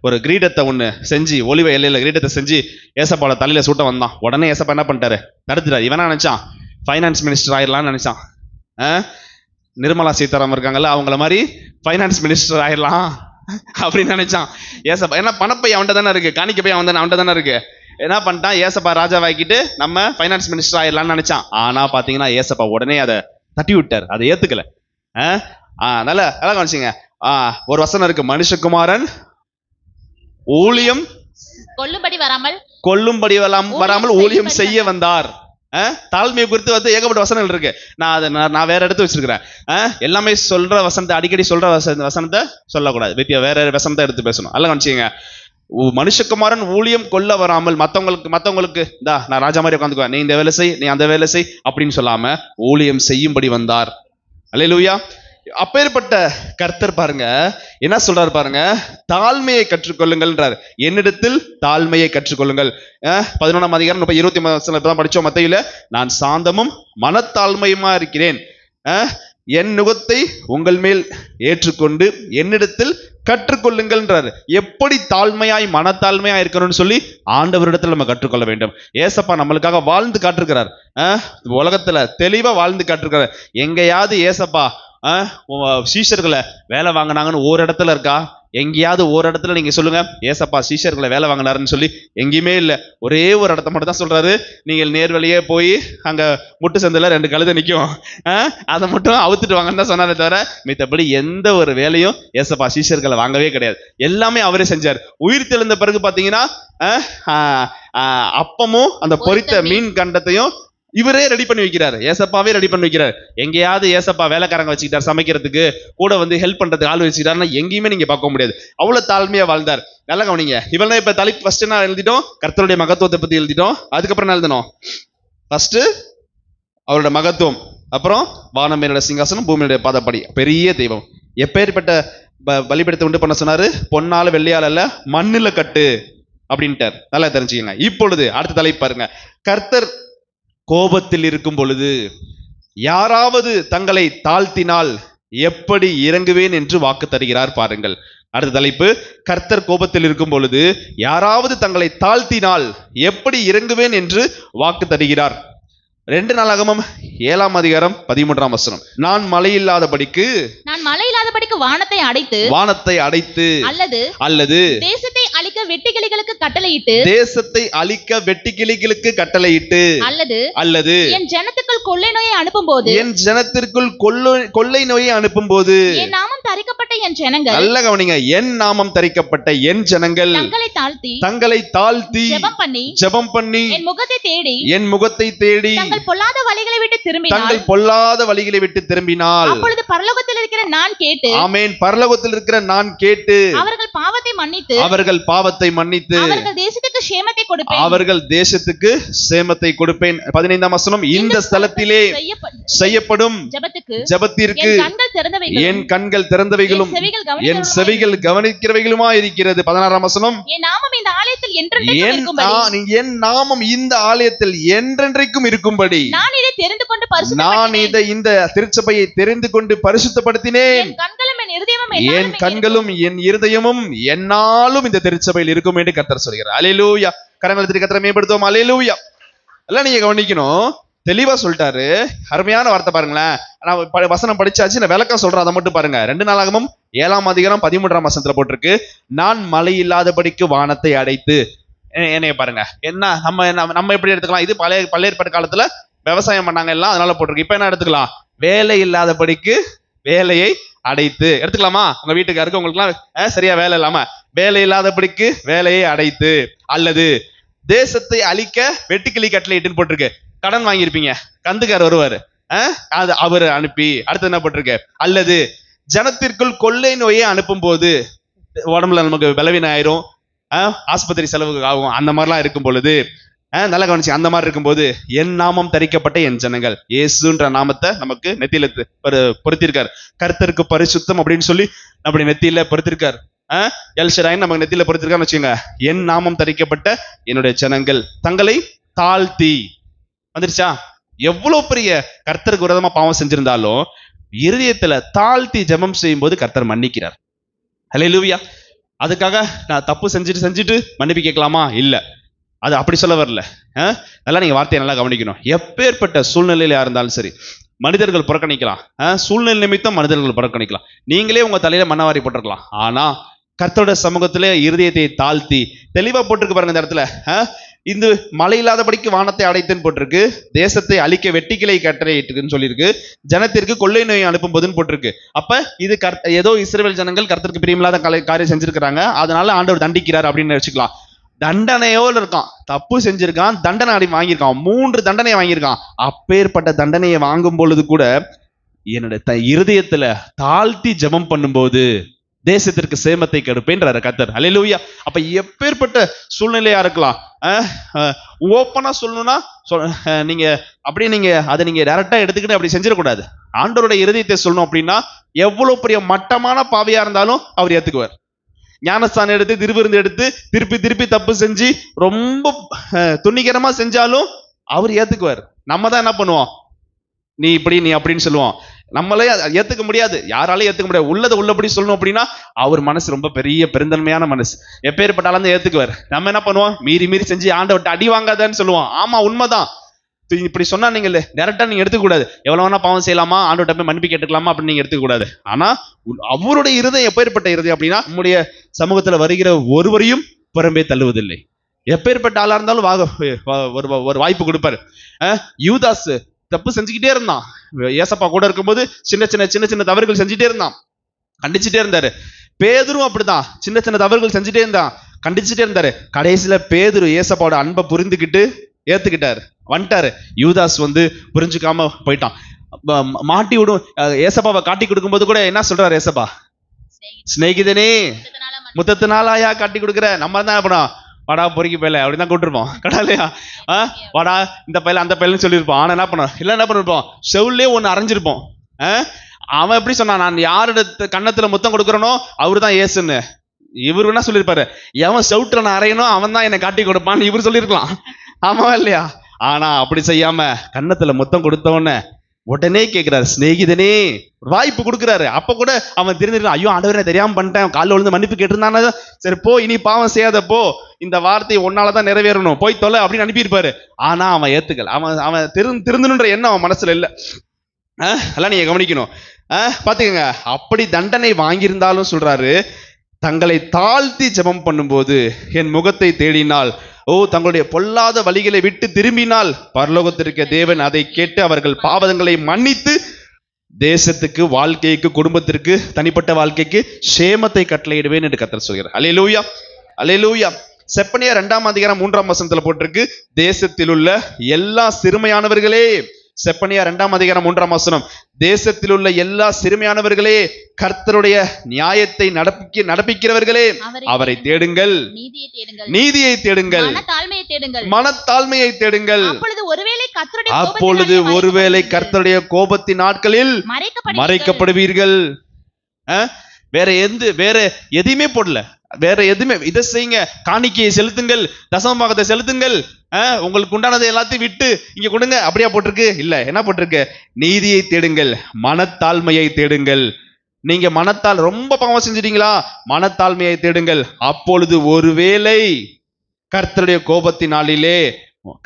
ஒரு கிரீடத்தை ஒண்ணு செஞ்சு, ஒலிவ எல்லையில கிரீடத்தை செஞ்சு ஏசப்பாவோட தலையில சூட்ட வந்தான். உடனே ஏசப்பா என்ன பண்ணிட்டாரு, தடுத்துட்டாரு. இவனா நினைச்சான் ஃபைனான்ஸ் மினிஸ்டர் ஆயிடலாம்னு நினைச்சான். நிர்மலா சீதாராமன் இருக்காங்கல்ல, அவங்கள மாதிரி ஃபைனான்ஸ் மினிஸ்டர் ஆயிடலாம் அப்படின்னு நினைச்சான் ஏசப்பா. ஏன்னா பணப்பை அவன்கிட்ட தானே இருக்கு, காணிக்க போய் அவன்கிட்ட தானே இருக்கு. என்ன பண்ணிட்டான், ஏசப்பா ராஜாவாக்கிட்டு நம்ம ஃபைனான்ஸ் மினிஸ்டர் ஆயிடலாம்னு நினைச்சான். ஆனா பாத்தீங்கன்னா ஏசப்பா உடனே அதை தட்டி விட்டார், அதை ஏத்துக்கல. நல்லா நல்லா கவனிச்சுங்க. ஒரு வசனம் இருக்கு, மனுஷகுமாரன் ஊழியம் கொல்லும்படி வராமல் ஊழியம் செய்ய வந்தார். தாழ்மையை குறித்து வந்து ஏகப்பட்ட வசனங்கள் இருக்கு. நான் வேற எடுத்து வச்சிருக்கிறேன். எல்லாமே சொல்ற வசனத்தை, அடிக்கடி சொல்ற வசனத்தை சொல்லக்கூடாது, வேற வசனத்தை எடுத்து பேசணும். நல்லா கவனிச்சுங்க. மனுஷகுமாரன் ஊழியம் கொல்ல வராமல், மத்தவங்களுக்கு நான் ராஜா மாதிரி உட்காந்துக்குவேன், நீ இந்த வேலை செய், நீ அந்த வேலை செய் அப்படின்னு சொல்லாம ஊழியம் செய்யும்படி வந்தார். அல்லேலூயா. அப்பேற்பட்ட கர்த்தர் பாருங்க என்ன சொல்றாரு பாருங்க, தாழ்மையை கற்றுக்கொள்ளுங்கள்ன்றார். என்னிடத்தில் தாழ்மையை கற்றுக்கொள்ளுங்கள். 11ஆம் அதிகாரம் 23 படிச்சோம் மத்தேயுல. நான் சாந்தமும் மனத்தாழ்மையுமா இருக்கிறேன், என் நுகத்தை உங்கள் மேல் ஏற்றுக்கொண்டு என்னிடத்தில் கற்றுக்கொள்ளுங்கள்ன்றாரு. எப்படி தாழ்மையாய் மனத்தாழ்மையா இருக்கணும்னு சொல்லி ஆண்டவரிடத்துல நம்ம கற்றுக்கொள்ள வேண்டும். ஏசப்பா நம்மளுக்காக வாழ்ந்து காட்டிருக்கிறார், உலகத்துல தெளிவா வாழ்ந்து காட்டிருக்கிறார். எங்கேயாவது ஏசப்பா சீஷர்களை வேலை வாங்கினாங்கன்னு ஒரு இடத்துல இருக்கா? எங்கேயாவது ஒரு இடத்துல நீங்க சொல்லுங்க ஏசப்பா சீஷர்களை வேலை வாங்கினாருன்னு சொல்லி? எங்கேயுமே இல்லை. ஒரே ஒரு இடத்த மட்டும் தான் சொல்றாரு, நீங்கள் நேர்வழியே போய் அங்க முட்டு சந்தில 2 கழுதை நிற்கும், அதை மட்டும் அவுத்துட்டு வாங்கன்னு தான் சொன்னாரே தவிர மித்தபடி எந்த ஒரு வேலையும் ஏசப்பா சீஷர்களை வாங்கவே கிடையாது. எல்லாமே அவரே செஞ்சார். உயிர் தெழுந்த பிறகு பாத்தீங்கன்னா அப்பமும் அந்த பொரித்த மீன் கண்டத்தையும் இவரே ரெடி பண்ணி வைக்கிறாரு, ஏசப்பாவே ரெடி பண்ணி வைக்கிறார். எங்கேயாவது ஏசப்பா வேலைக்காரங்க வச்சுக்கிட்டார் சமைக்கிறதுக்கு, கூட வந்து ஹெல்ப் பண்றதுக்கு ஆள் வச்சுக்கிட்டாருன்னா எங்கேயுமே நீங்க பார்க்க முடியாது. அவ்வளவு தாழ்மையா வாழ்ந்தார். நல்லா கவனிங்க. இவெல்லாம் இப்ப தலைப்பு ஃபர்ஸ்ட் என்ன எழுதிட்டோம், கர்த்தருடைய மகத்துவத்தை பத்தி எழுதிட்டோம். அதுக்கப்புறம் என்ன எழுதணும்? ஃபர்ஸ்ட் அவரோட மகத்துவம், அப்புறம் வானமேலோட சிங்காசனம், பூமியுடைய பாதப்படி, பெரிய தெய்வம். எப்பேற்பட்ட பலிபீடத்தை உண்டு பண்ண சொன்னாரு? பொன்னால வெள்ளையால அல்ல, மண்ணுல கட்டு அப்படின்ட்டார். நல்லா தெரிஞ்சுக்கங்க. இப்பொழுது அடுத்த தலைப்பு பாருங்க, கர்த்தர் கோபத்தில் இருக்கும் பொழுது யாராவது தங்களை தாழ்த்தினால் எப்படி இறங்குவேன் என்று வாக்கு தருகிறார் பாருங்கள். அடுத்த தலைப்பு, கர்த்தர் கோபத்தில் இருக்கும் பொழுது யாராவது தங்களை தாழ்த்தினால் எப்படி இறங்குவேன் என்று வாக்கு தருகிறார். 2 நாளாகமம் 7ஆம் அதிகாரம் 13ஆம் வசனம். நான் மழையில்லாதபடிக்கு வானத்தை அடைத்து அல்லது தேசத்தை அழிக்க வெட்டுக்கிளிகளுக்கு கட்டளையிட்டு அல்லது என் ஜனத்திற்குள் கொள்ளை நோயை அனுப்பும்போது என் நாமம் தரிக்கப்பட்ட என் ஜனங்கள், நல்ல கவனிங்க, என் நாமம் தரிக்கப்பட்ட என் ஜனங்கள் தங்களை தாழ்த்தி ஜெபம் பண்ணி என் முகத்தை தேடி தங்கள் பொல்லாத வழிகளை விட்டு திரும்பினால் அப்பொழுது பரலோகத்தில் இருக்கிற நான் கேட்டு, ஆமென், பரலோகத்தில் இருக்கிற நான் கேட்டு அவர்கள் பாவத்தை மன்னித்து அவர்கள் தேசத்துக்கு சேமத்தை கொடுப்பேன். 15ஆம் வசனம், இந்த ஸ்தலத்திலே செய்யப்படும் ஜெபத்திற்கு என் கண்கள் திறந்தவைகளும் என் செவிகள் கவனிக்கிறவைகளுமா இருக்கிறது. 16ஆம் வசனம், என் நாமம் இந்த ஆலயத்தில் என்றென்றைக்கும் இருக்கும்படி நான் இதை இந்த திருச்சபையை தெரிந்து கொண்டு பரிசுத்தப்படுத்தினேன். என் கண்களும் என் இருதயமும் என்னாலும் இந்த திருச்சபையில் இருக்கும் என்று கர்த்தர் சொல்கிறார். அல்லேலூயா. கரங்களை தட்டி கர்த்தரை மேம்படுத்துவோம். அல்லேலூயா. எல்லாம் நீங்க கவனிக்கணும், தெளிவா சொல்லிட்டாரு. அருமையான வார்த்தை பாருங்களேன். நான் வசனம் படிச்சாச்சு, நான் விளக்கம் சொல்றேன், அதை மட்டும் பாருங்க. 2 நாளாகமம் 7ஆம் அதிகாரம் 13ஆம் வசனத்துல போட்டிருக்கு, நான் மழை இல்லாதபடிக்கு வானத்தை அடைத்து. என்னைய பாருங்க, என்ன நம்ம எப்படி எடுத்துக்கலாம்? இது பழைய ஏற்பாட்டு காலத்துல விவசாயம் பண்ணாங்க எல்லாம், அதனால போட்டிருக்கு. இப்ப என்ன எடுத்துக்கலாம்? வேலை இல்லாதபடிக்கு வேலையை அடைத்து எடுத்துக்கலாமா? உங்க வீட்டுக்காருக்கு உங்களுக்கு எல்லாம் சரியா வேலை இல்லாம வேலை இல்லாதபடிக்கு வேலையை அடைத்து, அல்லது தேசத்தை அழிக்க வெட்டுக்கிளி கட்டளையிட்டுன்னு போட்டிருக்கு. கடன் வாங்கியிருப்பீங்க, கந்துக்கார் வருவாரு, அது அவரு அனுப்பி. அடுத்து என்ன போட்டிருக்கு? அல்லது ஜனத்திற்குள் கொள்ளை நோயை அனுப்பும் போது உடம்புல நமக்கு பலவீனம் ஆயிரும், ஆஸ்பத்திரி செலவுக்கு ஆகும், அந்த மாதிரிலாம் இருக்கும் பொழுது, நல்லா கவனிச்சு, அந்த மாதிரி இருக்கும்போது என் நாமம் தரிக்கப்பட்ட என் ஜனங்கள், இயேசுன்ற நாமத்தை நமக்கு நெத்தியில பொருத்திருக்கார். கர்த்தருக்கு பரிசுத்தம் அப்படின்னு சொல்லி அப்படி நெத்தியில பொருத்திருக்கார். எல்ஷடாயின் நமக்கு நெத்தியில பொருத்திருக்கான்னு வச்சுக்கோங்க. என் நாமம் தரிக்கப்பட்ட என்னுடைய ஜனங்கள் தங்களை தாழ்த்தி, வந்துருச்சா? எவ்வளவு பெரிய கர்த்தருக்கு விரோதமா பாவம் செஞ்சிருந்தாலும் இருதயத்துல தாழ்த்தி ஜெபம் செய்யும் போது கர்த்தர் மன்னிக்கிறார். அல்லேலூயா. அதுக்காக நான் தப்பு செஞ்சுட்டு மன்னிப்பு கேட்கலாமா? இல்ல, அது அப்படி சொல்ல வரல. நல்லா நீங்க வார்த்தையை நல்லா கவனிக்கணும். எப்பேற்பட்ட சூழ்நிலையில இருந்தாலும் சரி, மனிதர்கள் புறக்கணிக்கலாம், சூழ்நிலை நிமித்தம் மனிதர்கள் புறக்கணிக்கலாம், நீங்களே உங்க தலையில மண்ணவாரி போட்டிருக்கலாம். ஆனா கர்த்தரோட சமூகத்திலே இருதயத்தை தாழ்த்தி, தெளிவா போட்டிருக்கு பாருங்க இந்த இடத்துல, இந்த மழை இல்லாதபடிக்கு வானத்தை அடைத்துன்னு போட்டிருக்கு, தேசத்தை அழிக்க வெட்டிக்கிளை கட்டளையிட்டுன்னு சொல்லியிருக்கு, ஜனத்திற்கு கொள்ளை நோய் அனுப்பும் போதுன்னு போட்டிருக்கு. அப்ப இது ஏதோ இஸ்ரவேல் ஜனங்கள் கர்த்தருக்கு பிரியமில்லாத காரியம் செஞ்சிருக்கிறாங்க, அதனால ஆண்டவர் தண்டிக்கிறார் அப்படின்னு வச்சுக்கலாம். தண்டனையோடு இருக்கான், தப்பு செஞ்சிருக்கான், தண்டனை வாங்கியிருக்கான், 3 தண்டனை வாங்கியிருக்கான். அப்பேற்பட்ட தண்டனையை வாங்கும் பொழுது கூட என்னோட இருதயத்துல தாழ்த்தி ஜெபம் பண்ணும்போது தேசத்திற்கு சேமத்தை கெடுப்பேன்றாரு கர்த்தர். அல்லேலூயா. அப்ப எப்பேற்பட்ட சூழ்நிலையா இருக்கலாம், ஓப்பனா சொல்லணும்னா நீங்க அப்படியே நீங்க அதை நீங்க டைரக்டா எடுத்துக்கிட்டு அப்படி செஞ்சிடக்கூடாது. ஆண்டவருடைய இருதயத்தை சொல்லணும் அப்படின்னா எவ்வளவு பெரிய மட்டமான பாவியா இருந்தாலும் அவர் ஏத்துக்குவார். ஞானஸ்தானம் எடுத்து திருவிருந்து எடுத்து திருப்பி தப்பு செஞ்சு ரொம்ப துணிகரமா செஞ்சாலும் அவர் ஏத்துக்குவார். நம்ம தான் என்ன பண்ணுவோம், நீ இப்படி நீ அப்படின்னு சொல்லுவோம். நம்மளே ஏத்துக்க முடியாது, யாராலையும் ஏத்துக்க முடியாது. உள்ளதை உள்ளபடி சொல்லணும் அப்படின்னா அவர் மனசு ரொம்ப பெரிய பெருந்தன்மையான மனசு, எப்பேற்பட்டாலும் தான் ஏத்துக்குவார். நம்ம என்ன பண்ணுவோம், மீறி செஞ்சு ஆண்டவர்கிட்ட அடி வாங்காதன்னு சொல்லுவோம். ஆமா உண்மைதான், இப்படி சொன்னா நீங்க டைரக்டா நீங்க எடுத்துக்க கூடாது. எவ்வளவு வேணா பாவம் செய்யலாமா, ஆண்டவர்கிட்ட போய் மன்னிப்பு கேட்டுக்கலாமா அப்படின்னு நீங்க எடுத்துக்க கூடாது. ஆனா அவருடைய இருதயம் எப்பேற்பட்ட இருதயம் அப்படின்னா நம்முடைய சமூகத்துல வருகிற ஒருவரையும் புறம்பே தள்ளுவதில்லை. எப்பேற்பட்ட ஆளா இருந்தாலும் ஒரு வாய்ப்பு கொடுப்பாரு. யூதாஸ் தப்பு செஞ்சுக்கிட்டே இருந்தான், ஏசப்பா கூட இருக்கும்போது சின்ன தவறுகள் செஞ்சுட்டே இருந்தான், கண்டிச்சுட்டே இருந்தாரு. பேதுரும் அப்படிதான் சின்ன தவறுகள் செஞ்சுட்டே இருந்தான், கண்டிச்சுட்டே இருந்தாரு. கடைசியில பேதுரு ஏசப்பாவோட அன்பை புரிந்துக்கிட்டு ஏத்துக்கிட்டாரு, வந்துட்டாரு. யூதாஸ் புரிஞ்சுக்காம போயிட்டான். மாட்டி விடும் ஏசப்பாவை காட்டி கொடுக்கும்போது கூட என்ன சொல்றாரு ஏசப்பா, சிநேகிதனே முத்தத்தினாலாயா காட்டி கொடுக்குற. நம்ம தான் பண்ணோம், வாடா பொறுக்கி பையல அப்படிதான் கூட்டிருப்போம் கடலையா, வாடா இந்த பையல அந்த பையல்னு சொல்லியிருப்போம். ஆனா என்ன பண்ணோம், இல்ல என்ன பண்ணிருப்போம், செவுலே ஒண்ணு அரைஞ்சிருப்போம். அவன் எப்படி சொன்னான், நான் யாரோட கன்னத்துல முத்தம் கொடுக்குறனோ அவரு தான் ஏசுன்னு. இவரு என்ன சொல்லியிருப்பாரு, எவன் செவுட்டுல நான் அறையணும் அவன் தான் என்னை காட்டி கொடுப்பான்னு இவரு சொல்லியிருக்கலாம். ஆமாவா இல்லையா? ஆனா அப்படி செய்யாம கன்னத்துல முத்தம் கொடுத்தவன உடனே கேட்கிறாரு, சிநேகிதனே வாய்ப்பு கொடுக்குறாரு. அப்ப கூட அவன் தெரிஞ்சிருக்கான், ஐயோ ஆண்டவரே தெரியாம பண்ணிட்டேன், காலைல விழுந்து மன்னிப்பு கேட்டிருந்தானே, சரி போ இனி பாவம் செய்யாத போ, இந்த வார்த்தை உன்னாலதான் நிறைவேறணும், போய் தொலை அப்படின்னு அனுப்பியிருப்பாரு. ஆனா அவன் ஏத்துக்கல, அவன் திருந்தணுன்ற எண்ணம் அவன் மனசுல இல்ல. எல்லாம் நீங்க கவனிக்கணும். பாத்துக்கங்க, அப்படி தண்டனை வாங்கியிருந்தாலும் சொல்றாரு, தங்களை தாழ்த்தி ஜெபம் பண்ணும்போது என் முகத்தை தேடினால், தங்களுடைய பொல்லாத வழிகளை விட்டு திரும்பினால் பரலோகத்திற்கு தேவன் அதை கேட்டு அவர்கள் பாவங்களை மன்னித்து தேசத்துக்கு, வாழ்க்கைக்கு, குடும்பத்திற்கு, தனிப்பட்ட வாழ்க்கைக்கு சேமத்தை கட்டளையிடுவேன் என்று கர்த்தர் சொல்கிறார். அல்லேலூயா, அல்லேலூயா. செப்பனியா 2ஆம் அதிகாரம் 3ஆம் வசனத்துல போட்டிருக்கு, தேசத்தில் உள்ள எல்லா சிறுமையானவர்களே. செப்பனியா 2ஆம் அதிகாரம் 3ஆம் வசனம், தேசத்தில் உள்ள எல்லா சிறுமையானவர்களே, கர்த்தருடைய நியாயத்தை நடப்பிக்கிறவர்களே, அவரை தேடுங்கள், நீதியை தேடுங்கள், மனத்தாழ்மையை தேடுங்கள். அப்பொழுது ஒருவேளை கர்த்தருடைய கோபத்தின் நாட்களில் மறைக்கப்படுவீர்கள். வேற எதையுமே போடல, வேற எதுவுமே. இதை செய்யுங்க, காணிக்கையை செலுத்துங்கள், தசமபாகத்தை செலுத்துங்கள், உங்களுக்கு உண்டானதை எல்லாத்தையும் விட்டு இங்க கொடுங்க, அப்படியா போட்டிருக்கு? இல்ல, என்ன போட்டிருக்கு? நீதியை தேடுங்கள், மனத்தாழ்மையை தேடுங்கள். நீங்க ரொம்ப பாவம் செஞ்சிட்டீங்களா, மனத்தாழ்மையை தேடுங்கள். அப்பொழுது ஒருவேளை கர்த்தருடைய கோபத்தின் நாளிலே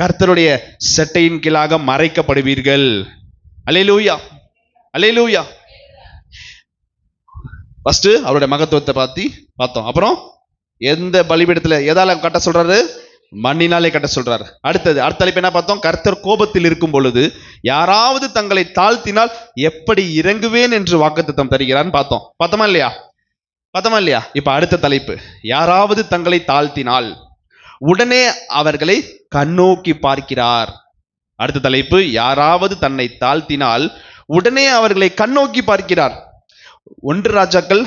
கர்த்தருடைய சட்டையின் கீழாக மறைக்கப்படுவீர்கள். அல்லேலூயா, அல்லேலூயா. ஃபர்ஸ்ட் அவருடைய மகத்துவத்தை பார்த்தோம். அப்புறம் எந்த பலிபீடத்துல எதால கட்ட சொல்றாரு? மண்ணினாலே கட்ட சொல்றாரு. அடுத்த தலைப்பு என்ன பார்த்தோம்? கர்த்தர் கோபத்தில் இருக்கும் பொழுது யாராவது தங்களை தாழ்த்தினால் எப்படி இறங்குவேன் என்று வாக்குத்தத்தம் தருகிறான்னு பார்த்தோமா இல்லையா? இப்ப அடுத்த தலைப்பு, யாராவது தங்களை தாழ்த்தினால் உடனே அவர்களை கண்ணோக்கி பார்க்கிறார். அடுத்த தலைப்பு, யாராவது தன்னை தாழ்த்தினால் உடனே அவர்களை கண்ணோக்கி பார்க்கிறார். 1 ராஜாக்கள்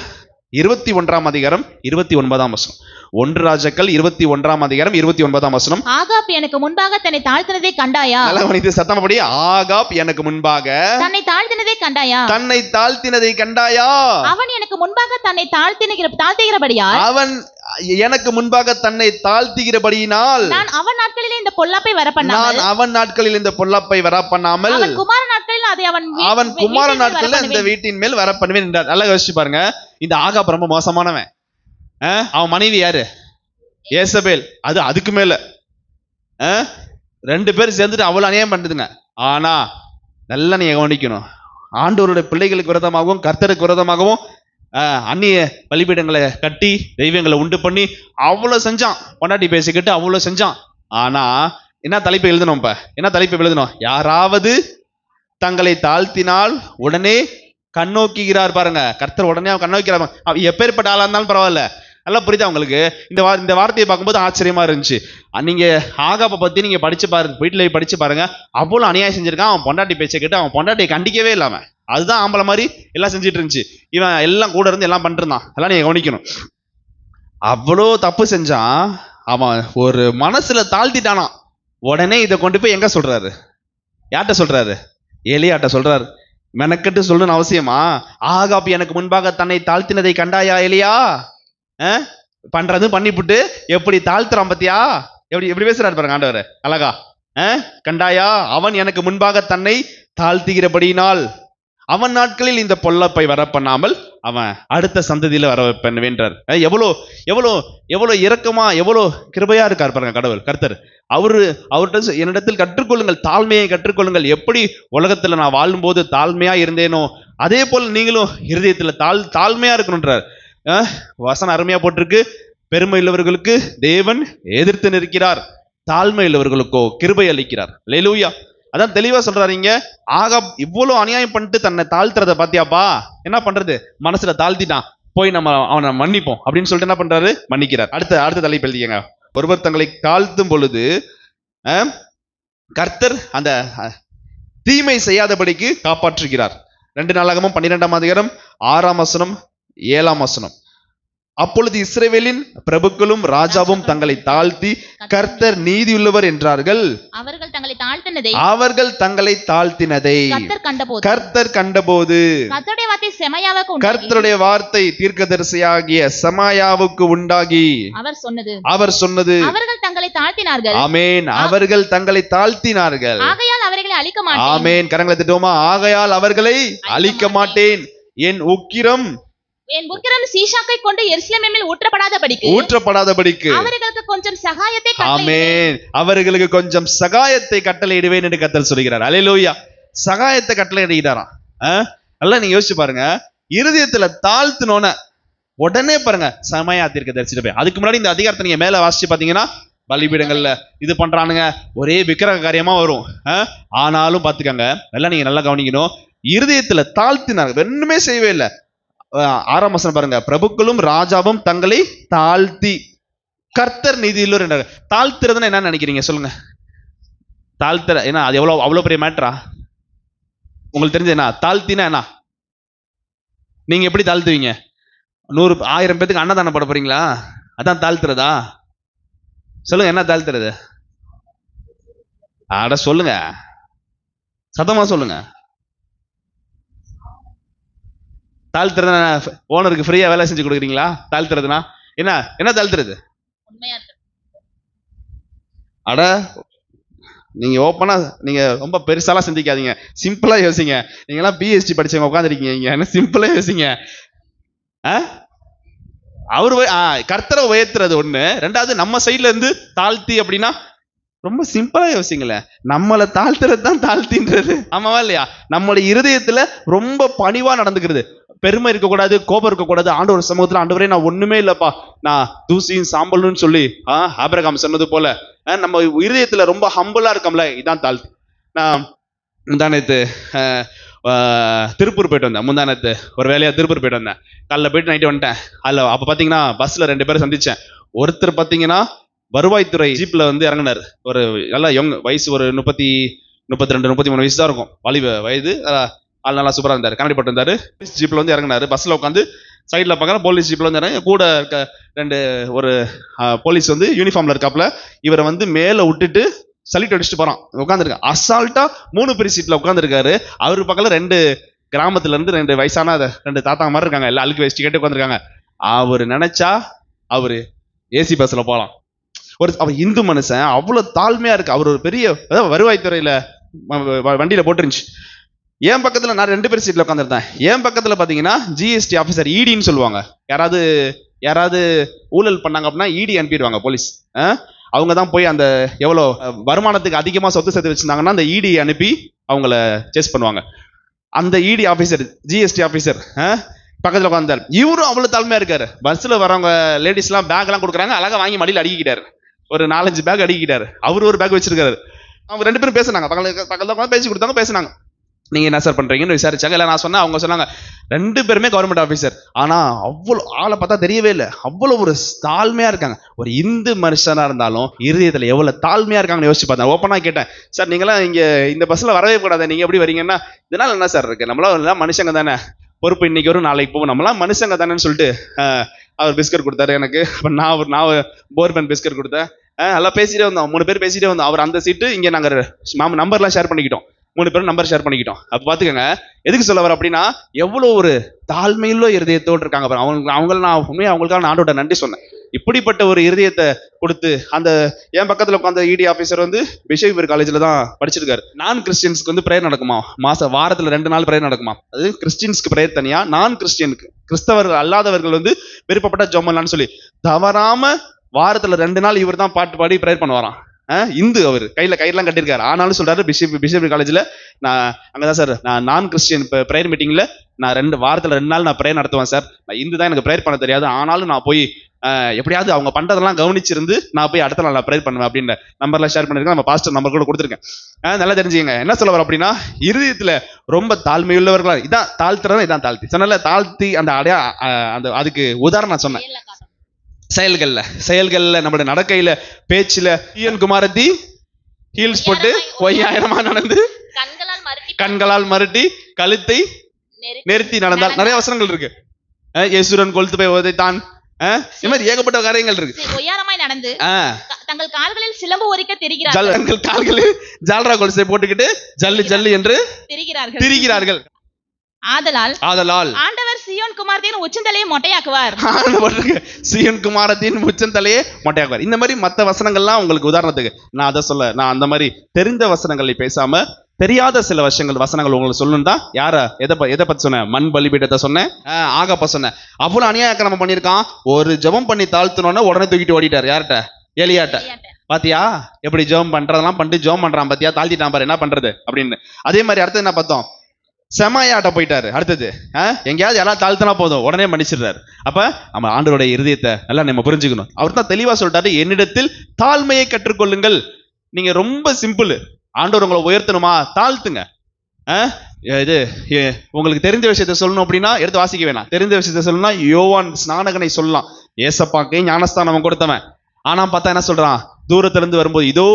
21ஆம் அதிகாரம் 29ஆம் வசனம். 1 ராஜாக்கள் 21ஆம் அதிகாரம் 29ஆம் வசனம். ஆகாப் எனக்கு முன்பாக தன்னை தாழ்த்தினதை கண்டாயா? சத்தமபடி, ஆகாப் எனக்கு முன்பாக தன்னை தாழ்த்தினதை கண்டாயா? தன்னை தாழ்த்தினதை கண்டாயா? அவன் எனக்கு முன்பாக தன்னை தாழ்த்துகிறபடியால், அவன் எனக்கு முன்பாக தன்னை தாழ்த்துகிறபடியினால் நான் அவன் நாட்களில் இந்த பொல்லாப்பை வரப்பண்ணாமல் அவன் குமார நாட்களில் அதை அவன் குமார நாட்களில் இந்த வீட்டின் மேல் வரப்பண்ணுவேன் என்றார். நல்லா யோசிச்சு பாருங்க, இந்த ஆகாப் ரொம்ப மோசமானவன். அவன் மனைவி யாரு? ஏசபேல். அதுக்கு மேல 2 பேர் சேர்ந்துட்டு அவ்வளவு அநியாயம் பண்ணுதுங்க. ஆனா நல்லா நீங்க கவனிக்கணும், ஆண்டவருடைய பிள்ளைகளுக்கு விரோதமாகவும் கர்த்தருக்கு விரோதமாகவும் அந்நிய பலிபீடங்களை கட்டி தெய்வங்களை உண்டு பண்ணி அவ்வளவு செஞ்சான். பொண்டாட்டி பேசிக்கிட்டு அவ்வளவு செஞ்சான். ஆனா என்ன தலைப்பு எழுதணும்? இப்ப என்ன தலைப்பு எழுதணும்? யாராவது தங்களை தாழ்த்தினால் உடனே கண்ணோக்குகிறார். பாருங்க, கர்த்தர் உடனே அவன் கண்ணோக்கிறார். எப்பேற்பட்ட ஆளா இருந்தாலும் பரவாயில்ல. நல்லா புரியுதா உங்களுக்கு? இந்த வார்த்தையை பார்க்கும்போது ஆச்சரியமா இருந்துச்சு. நீங்க ஆகாப்பை பத்தி நீங்க படிச்சு பாருங்க, வீட்டுல படிச்சு பாருங்க. அவ்வளவு அநியாயம் செஞ்சிருக்கான். அவன் பொண்டாட்டி பேச்சை கேட்டு அவன் பொண்டாட்டியை கண்டிக்கவே இல்லாம அதுதான் ஆம்பளை மாதிரி எல்லாம் செஞ்சுட்டு இருந்துச்சு. இவன் எல்லாம் கூட இருந்து எல்லாம் பண்ணிருந்தான். எல்லாம் நீங்க கவனிக்கணும். அவ்வளோ தப்பு செஞ்சான். அவன் ஒரு மனசுல தாழ்த்திட்டானான். உடனே இதை கொண்டு போய் எங்க சொல்றாரு? யார்கிட்ட சொல்றாரு? எலியாட்ட சொல்றாரு. மெனக்கெட்டு சொல்லணும்னு அவசியமா? ஆகாப் எனக்கு முன்பாக தன்னை தாழ்த்தினதை கண்டாயா எலியா? பண்றது பண்ணிவிட்டு எப்படி தாழ்த்துறான் பத்தியா? எப்படி பேசுறாரு பாருங்க ஆண்டவர் அழகா. கண்டாயா, அவன் எனக்கு முன்பாக தன்னை தாழ்த்துகிறபடியினால் அவன் நாட்களில் இந்த பொல்லப்பை வர பண்ணாமல் அவன் அடுத்த சந்ததியில வர பண்ணுவேன்றார். எவ்வளோ எவ்வளோ எவ்வளோ இரக்கமா எவ்வளோ கிருபையா இருக்கார் பாருங்க கடவுள் கர்த்தர். அவர்கிட்ட என்னிடத்தில் கற்றுக்கொள்ளுங்கள், தாழ்மையை கற்றுக்கொள்ளுங்கள். எப்படி உலகத்துல நான் வாழும்போது தாழ்மையா இருந்தேனோ அதே போல் நீங்களும் இருதயத்துல தாழ்மையா இருக்கணும்ன்றார். வசனம் அருமையா போட்டிருக்கு. பெருமை உள்ளவர்களுக்கு தேவன் எதிர்த்து நிற்கிறார், தாழ்மை உள்ளவர்களுக்கோ கிருபை அளிக்கிறார். அல்லேலூயா. அதான் தெளிவா சொல்றாருங்க. ஆகாப் இவ்வளவு அநியாயம் பண்ணிட்டு தன்னை தாழ்த்துறத பாத்தியாப்பா? என்ன பண்றது? மனசுல தாழ்த்திட்டான். போய் நம்ம அவனை மன்னிப்போம் அப்படின்னு சொல்லிட்டு என்ன பண்றாரு? மன்னிக்கிறார். அடுத்த தலைப்பு எழுதிக்கங்க. ஒருவர் தங்களை தாழ்த்தும் பொழுது கர்த்தர் அந்த தீமை செய்யாதபடிக்கு காப்பாற்றுகிறார். 2 நாளாகமம் 12ஆம் அதிகாரம் 6ஆம் வசனம் 7ஆம் வசனம். அப்பொழுது இஸ்ரவேலின் பிரபுக்களும் ராஜாவும் தங்களை தாழ்த்தி கர்த்தர் நீதியுள்ளவர் என்றார்கள். அவர்கள் தங்களை தாழ்த்தினதை கர்த்தர் கண்டபோது கர்த்தருடைய வார்த்தை தீர்க்கதரிசியாகிய செமாயாவுக்கு உண்டாகி அவர் சொன்னது அவர்கள் தங்களை தாழ்த்தினார்கள். ஆமென். அவர்கள் தங்களை தாழ்த்தினார்கள். ஆகையால் அவர்களை அழிக்க மாட்டேன். ஆமென். கரங்களை தட்டுவோமா? ஆகையால் அவர்களை அழிக்க மாட்டேன். என் உக்கிரம் சீஷாக்கை கொண்டு எருசலேமில் ஊற்றப்படாதபடிக்கு அவர்களுக்கு கொஞ்சம் சகாயத்தை ஆமென் அவர்களுக்கு கொஞ்சம் சகாயத்தை கட்டளையிடுவேன் என்று கர்த்தர் சொல்கிறார். அல்லேலூயா. சகாயத்தை கட்டளையிடுகிறாராம். நல்லா நீங்க யோசிச்சு பாருங்க. இருதயத்துல தாழ்த்துனோன உடனே பாருங்க செமாயா தீர்க்கதரிசிட்ட போய். அதுக்கு முன்னாடி இந்த அதிகாரத்தை நீங்க மேல வாசிச்சு பாத்தீங்கன்னா பலிபீடங்கள்ல இது பண்றானுங்க, ஒரே விக்கிரக காரியமா வரும். ஆனாலும் பாத்துக்கங்க, எல்லாம் நீங்க நல்லா கவனிக்கணும். இருதயத்துல தாழ்த்தினாங்க, ஒண்ணுமே செய்யவே இல்லை. 6ஆம் வசனம் பாருங்க. பிரபுக்களும் ராஜாவும் தங்களை தாழ்த்தி கர்த்தர் நீதியுள்ளவர் என்றார். தாழ்த்துறதுன்னா என்ன நினைக்கிறீங்க சொல்லுங்க? தாழ்த்துற என்ன? அது அவ்வளவு பெரிய மேட்டரா? உங்களுக்கு தெரிஞ்ச என்ன தாழ்த்தினா என்ன? நீங்க எப்படி தாழ்த்துவீங்க? 100-1000 பேத்துக்கு அன்னதானம் போட போறீங்களா? அதான் தாழ்த்துறதா? சொல்லுங்க, என்ன தாழ்த்துறது? அட சொல்லுங்க, சத்தமா சொல்லுங்க. தாழ்த்துறதுனா ஓனருக்கு ஃப்ரீயா வேலை செஞ்சு கொடுக்குறீங்களா? தாழ்த்துறதுனா என்ன தாழ்த்துறது? அட நீங்க ஓப்பனா, நீங்க ரொம்ப பெருசாலாம் சிந்திக்காதீங்க, சிம்பிளா யோசிங்க. நீங்க எல்லாம் பிஎஸ்டி படிச்சவங்க உட்காந்துருக்கீங்க இங்க, என்ன சிம்பிளா யோசிங்க. அவரு கர்த்தரை உயர்த்துறது ஒண்ணு. 2வது நம்ம சைட்ல இருந்து தாழ்த்தி அப்படின்னா ரொம்ப சிம்பிளா யோசிங்களேன். நம்மளை தாழ்த்துறது தான் தாழ்த்தின்றது. ஆமாவா இல்லையா? நம்மளுடைய இருதயத்துல ரொம்ப பணிவா நடந்துக்கிறது. பெருமை இருக்கக்கூடாது, கோபம் இருக்கக்கூடாது. ஆண்டவர் சமூகத்துல ஆண்டவரே நான் ஒண்ணுமே இல்லப்பா, நான் தூசியும் சாம்பல்னு சொல்லி ஆபிரகாம் சொன்னது போல நம்ம இருதயத்துல ரொம்ப ஹம்பிளா இருக்கோம்ல, இதான் தாழ்த்தி. நான் முந்தானத்து திருப்பூர் போயிட்டு வந்தேன். முந்தானத்து ஒரு வேலையா திருப்பூர் போயிட்டு வந்தேன். காலைல போயிட்டு நைட்டு வந்துட்டேன். அதுல அப்ப பாத்தீங்கன்னா பஸ்ல 2 பேரும் சந்திச்சேன். ஒருத்தர் பாத்தீங்கன்னா வருவாய்த்துறை ஜீப்ல இறங்கினார். ஒரு நல்லா யங் வயசு, ஒரு 32-33 வயசு தான் இருக்கும். வயது ஆள் நல்லா சூப்பரா இருந்தாரு. கண்ணாடி போட்டு இருந்தாரு. ஜீப்ல இறங்கினாரு. பஸ்ல உட்காந்து சைட்ல பார்க்கற போலீஸ் ஜீப்ல இறங்க கூட இருக்க 2 ஒரு போலீஸ் யூனிஃபார்ம்ல இருக்காப்ல. இவரை மேல விட்டுட்டு சல்யூட் அடிச்சுட்டு போறான். உட்காந்துருக்க அசால்ட்டா 3 பெரிய சீட்ல உட்காந்துருக்காரு. அவரு பக்கத்துல 2 கிராமத்துல இருந்து 2 வயசான 2 தாத்தா மாதிரி இருக்காங்க. எல்லாம் அழுக்கு வச்சு கேட்டு உட்காந்துருக்காங்க. அவரு நினைச்சா அவரு ஏசி பஸ்ல போலாம். அவர் இந்து மனுஷன், அவ்வளவு தாழ்மையா இருக்கு. அவர் ஒரு பெரிய வருவாய்த்துறையில வண்டியில போட்டுருந்துச்சு. என் பக்கத்துல நான் 2 பேர் சீட்ல உட்காந்துருந்தேன். என் பக்கத்துல பாத்தீங்கன்னா ஜிஎஸ்டி ஆபீசர், இடின்னு சொல்லுவாங்க. யாராவது ஊழல் பண்ணாங்க அப்படின்னா இடி அனுப்பிடுவாங்க போலீஸ். அவங்க தான் போய் அந்த எவ்வளவு வருமானத்துக்கு அதிகமா சொத்து சேர்த்து வச்சிருந்தாங்கன்னா அந்த இடி அனுப்பி அவங்கள சேஸ் பண்ணுவாங்க. அந்த இடி ஆபீசர், ஜிஎஸ்டி ஆபீசர் பக்கத்துல உட்காந்தார். இவரும் அவ்வளவு தாழ்மையா இருக்காரு. பஸ்ல வரவங்க லேடிஸ் எல்லாம் பேக் எல்லாம் கொடுக்குறாங்க, அழகா வாங்கி மடியில் அடிக்கிட்டாரு. ஒரு 4-5 பேக் அடிக்கிட்டாரு. அவரு ஒரு பேக் வச்சிருக்காரு. அவங்க 2 பேரும் பேசுனாங்க. பக்கத்துல பேசி கொடுத்தாங்க, பேசினாங்க. நீங்க என்ன சார் பண்றீங்கன்னு விசாரிச்சாங்க. இல்ல நான் சொன்னேன், அவங்க சொன்னாங்க 2 பேருமே கவர்மெண்ட் ஆபீசர். ஆனா அவ்வளவு ஆளை பார்த்தா தெரியவே இல்லை, அவ்வளவு ஒரு தாழ்மையா இருக்காங்க. ஒரு இந்து மனுஷனா இருந்தாலும் இருதயத்துல எவ்வளவு தாழ்மையா இருக்காங்கன்னு யோசிச்சு பார்த்தேன். ஓப்பனா கேட்டேன், சார் நீங்களாம் இங்க இந்த பஸ்ல வரவே கூடாது, நீங்க எப்படி வரீங்கன்னா, இதனால என்ன சார் இருக்கு, நம்மளாம் மனுஷங்க தானே, பொறுப்பு இன்னைக்கு வரும் நாளைக்கு போகும், நம்மளாம் மனுஷங்க தானேன்னு சொல்லிட்டு அவர் பிஸ்கட் கொடுத்தாரு எனக்கு. நான் போர்பன் பிஸ்கட் கொடுத்தேன். எல்லாம் பேசிட்டே வந்தோம், 3 பேர் பேசிட்டே வந்தோம். அவர் அந்த சீட்டு, இங்க நாங்க நம்பர்லாம் ஷேர் பண்ணிக்கிட்டோம், 3 பேரும் நம்பர் ஷேர் பண்ணிக்கிட்டோம். அப்ப பாத்துக்கங்க எதுக்கு சொல்ல வர அப்படின்னா, எவ்வளவு ஒரு தாழ்மையுள்ள இருதயத்தோடு இருக்காங்க. அவங்கள நான் உண்மையா அவங்களுக்காக நான் ஆண்டோட நன்றி சொன்னேன். இப்படிப்பட்ட ஒரு இருதயத்தை கொடுத்து, அந்த என் பக்கத்துல உட்காந்த இடி ஆபீசர் வந்து பிஷப் காலேஜ்ல தான் படிச்சிருக்காரு. நான் கிறிஸ்டியன்ஸ்க்கு வந்து பிரேயர் நடக்குமா, வாரத்துல 2 நாள் பிரேயர் நடக்குமா. அது கிறிஸ்டியன்ஸ்க்கு பிரேயர் தனியா, நான் கிறிஸ்டியனுக்கு, கிறிஸ்தவர்கள் அல்லாதவர்கள் வந்து விருப்பப்பட்ட ஜெபம்லான்னு சொல்லி தவறாம வாரத்துல 2 நாள் இவர் தான் பாட்டு பாடி பிரேயர் பண்ணுவாராம். இந்து, அவர் கையெல்லாம் கட்டிருக்காரு. ஆனாலும் சொல்றாரு, பிஷப் காலேஜ்ல நான் அங்கதான் சார், நான் கிறிஸ்டியன் பிரேயர் மீட்டிங்ல நான் வாரத்துல 2 நாள் நான் பிரேயர் நடத்துவேன் சார். நான் இந்து தான், எனக்கு பிரேயர் பண்ண தெரியாது, ஆனாலும் நான் போய் எப்படியாவது அவங்க பண்றதெல்லாம் கவனிச்சிருந்து நான் போய் அடுத்த நாள் நான் பிரேயர் பண்ணுவேன் அப்படின்னு நம்பர்லாம் ஷேர் பண்ணிருக்கேன். நம்ம பாஸ்டர் நம்பர் கூட கொடுத்துருக்கேன். நல்லா தெரிஞ்சுங்க என்ன சொல்ல வர அப்படின்னா, இருதயத்துல ரொம்ப தாழ்மையுள்ளவர்களா, இதான் தாழ்த்துறதா, இதான் தாழ்த்தி சொன்னல, தாழ்த்தி அந்த அந்த அதுக்கு உதாரணம் நான் சொன்னேன். செயல்கள்ல நம்மளுடைய நடக்கையில, பேச்சுல, குமாரத்தி ஹீல்ஸ் போட்டு ஒய்யாயிரமா நடந்து, கண்களால் மறுட்டி, கழுத்தை நிறுத்தி நடந்தால், நிறைய வசனங்கள் இருக்கு. யேசுரன் கொளுத்து போய் உதைத்தான், இந்த மாதிரி ஏகப்பட்ட காரியங்கள் இருக்கு. ஒய்யாரமாய் நடந்து தங்கள் கால்களில் சிலம்பு ஒலிக்க தெரிகிறார்கள், தங்கள் கால்களில் ஜால்ரா கொலுசை போட்டுக்கிட்டு ஜல்லு ஜல்லு என்று திரிகிறார்கள். ஆதலால் ஆண்டவர் சீயோன் குமாரத்தின் உச்சந்தலையை மொட்டையாக்குவார். சீயோன் குமாரத்தின் உச்சந்தலையை மொட்டையாக்குவார். இந்த மாதிரி மத்த வசனங்கள்லாம் உங்களுக்கு உதாரணத்துக்கு நான் அதை சொல்ல, நான் அந்த மாதிரி தெரிந்த வசனங்களை பேசாம தெரியாத சில வசனங்கள் உங்களுக்கு சொல்லணும் தான். யார எதை பத்தி சொன்னேன், மண் பலிபீடத்தை சொன்னேன், ஆகப்ப சொன்னேன். அவ்வளவு அநியாயக்கிரமம் பண்ணியிருக்கான். ஒரு ஜெபம் பண்ணி தாழ்த்தினோன்னா உடனே தூக்கிட்டு ஓடிட்டார். யார்கிட்ட? எலியாட்ட. பாத்தியா எப்படி ஜெபம் பண்றதெல்லாம் பண்ணிட்டு ஜெபம் பண்றான், பாத்தியா தாழ்த்திட்டான் பாரு, என்ன பண்றது அப்படின்னு. அதே மாதிரி அடுத்தது என்ன பார்த்தோம், செமாயாட்ட போயிட்டாரு. அடுத்தது எங்கேயாவது யாராவது தாழ்த்தினா போதும் உடனே மன்னிச்சிடுறாரு. அப்ப நம்ம ஆண்டவருடைய இருதயத்தை நல்லா நம்ம புரிஞ்சுக்கணும். அவர் தான் தெளிவா சொல்லிட்டாரு, என்னிடத்தில் தாழ்மையை கற்றுக்கொள்ளுங்கள். நீங்க ரொம்ப சிம்பிள், ஆண்டவர் உங்களை உயர்த்தணுமா, தாழ்த்துங்க. இது உங்களுக்கு தெரிஞ்ச விஷயத்த சொல்லணும் அப்படின்னா எடுத்து வாசிக்க வேணாம். தெரிஞ்ச விஷயத்த சொல்லணும்னா யோவான் ஸ்நானகனை சொல்லலாம். ஏசப்பாக்கே ஞானஸ்தானம் கொடுத்தவன். ஆனா பார்த்தா என்ன சொல்றான், தூரத்துல இருந்து வரும்போது இதோ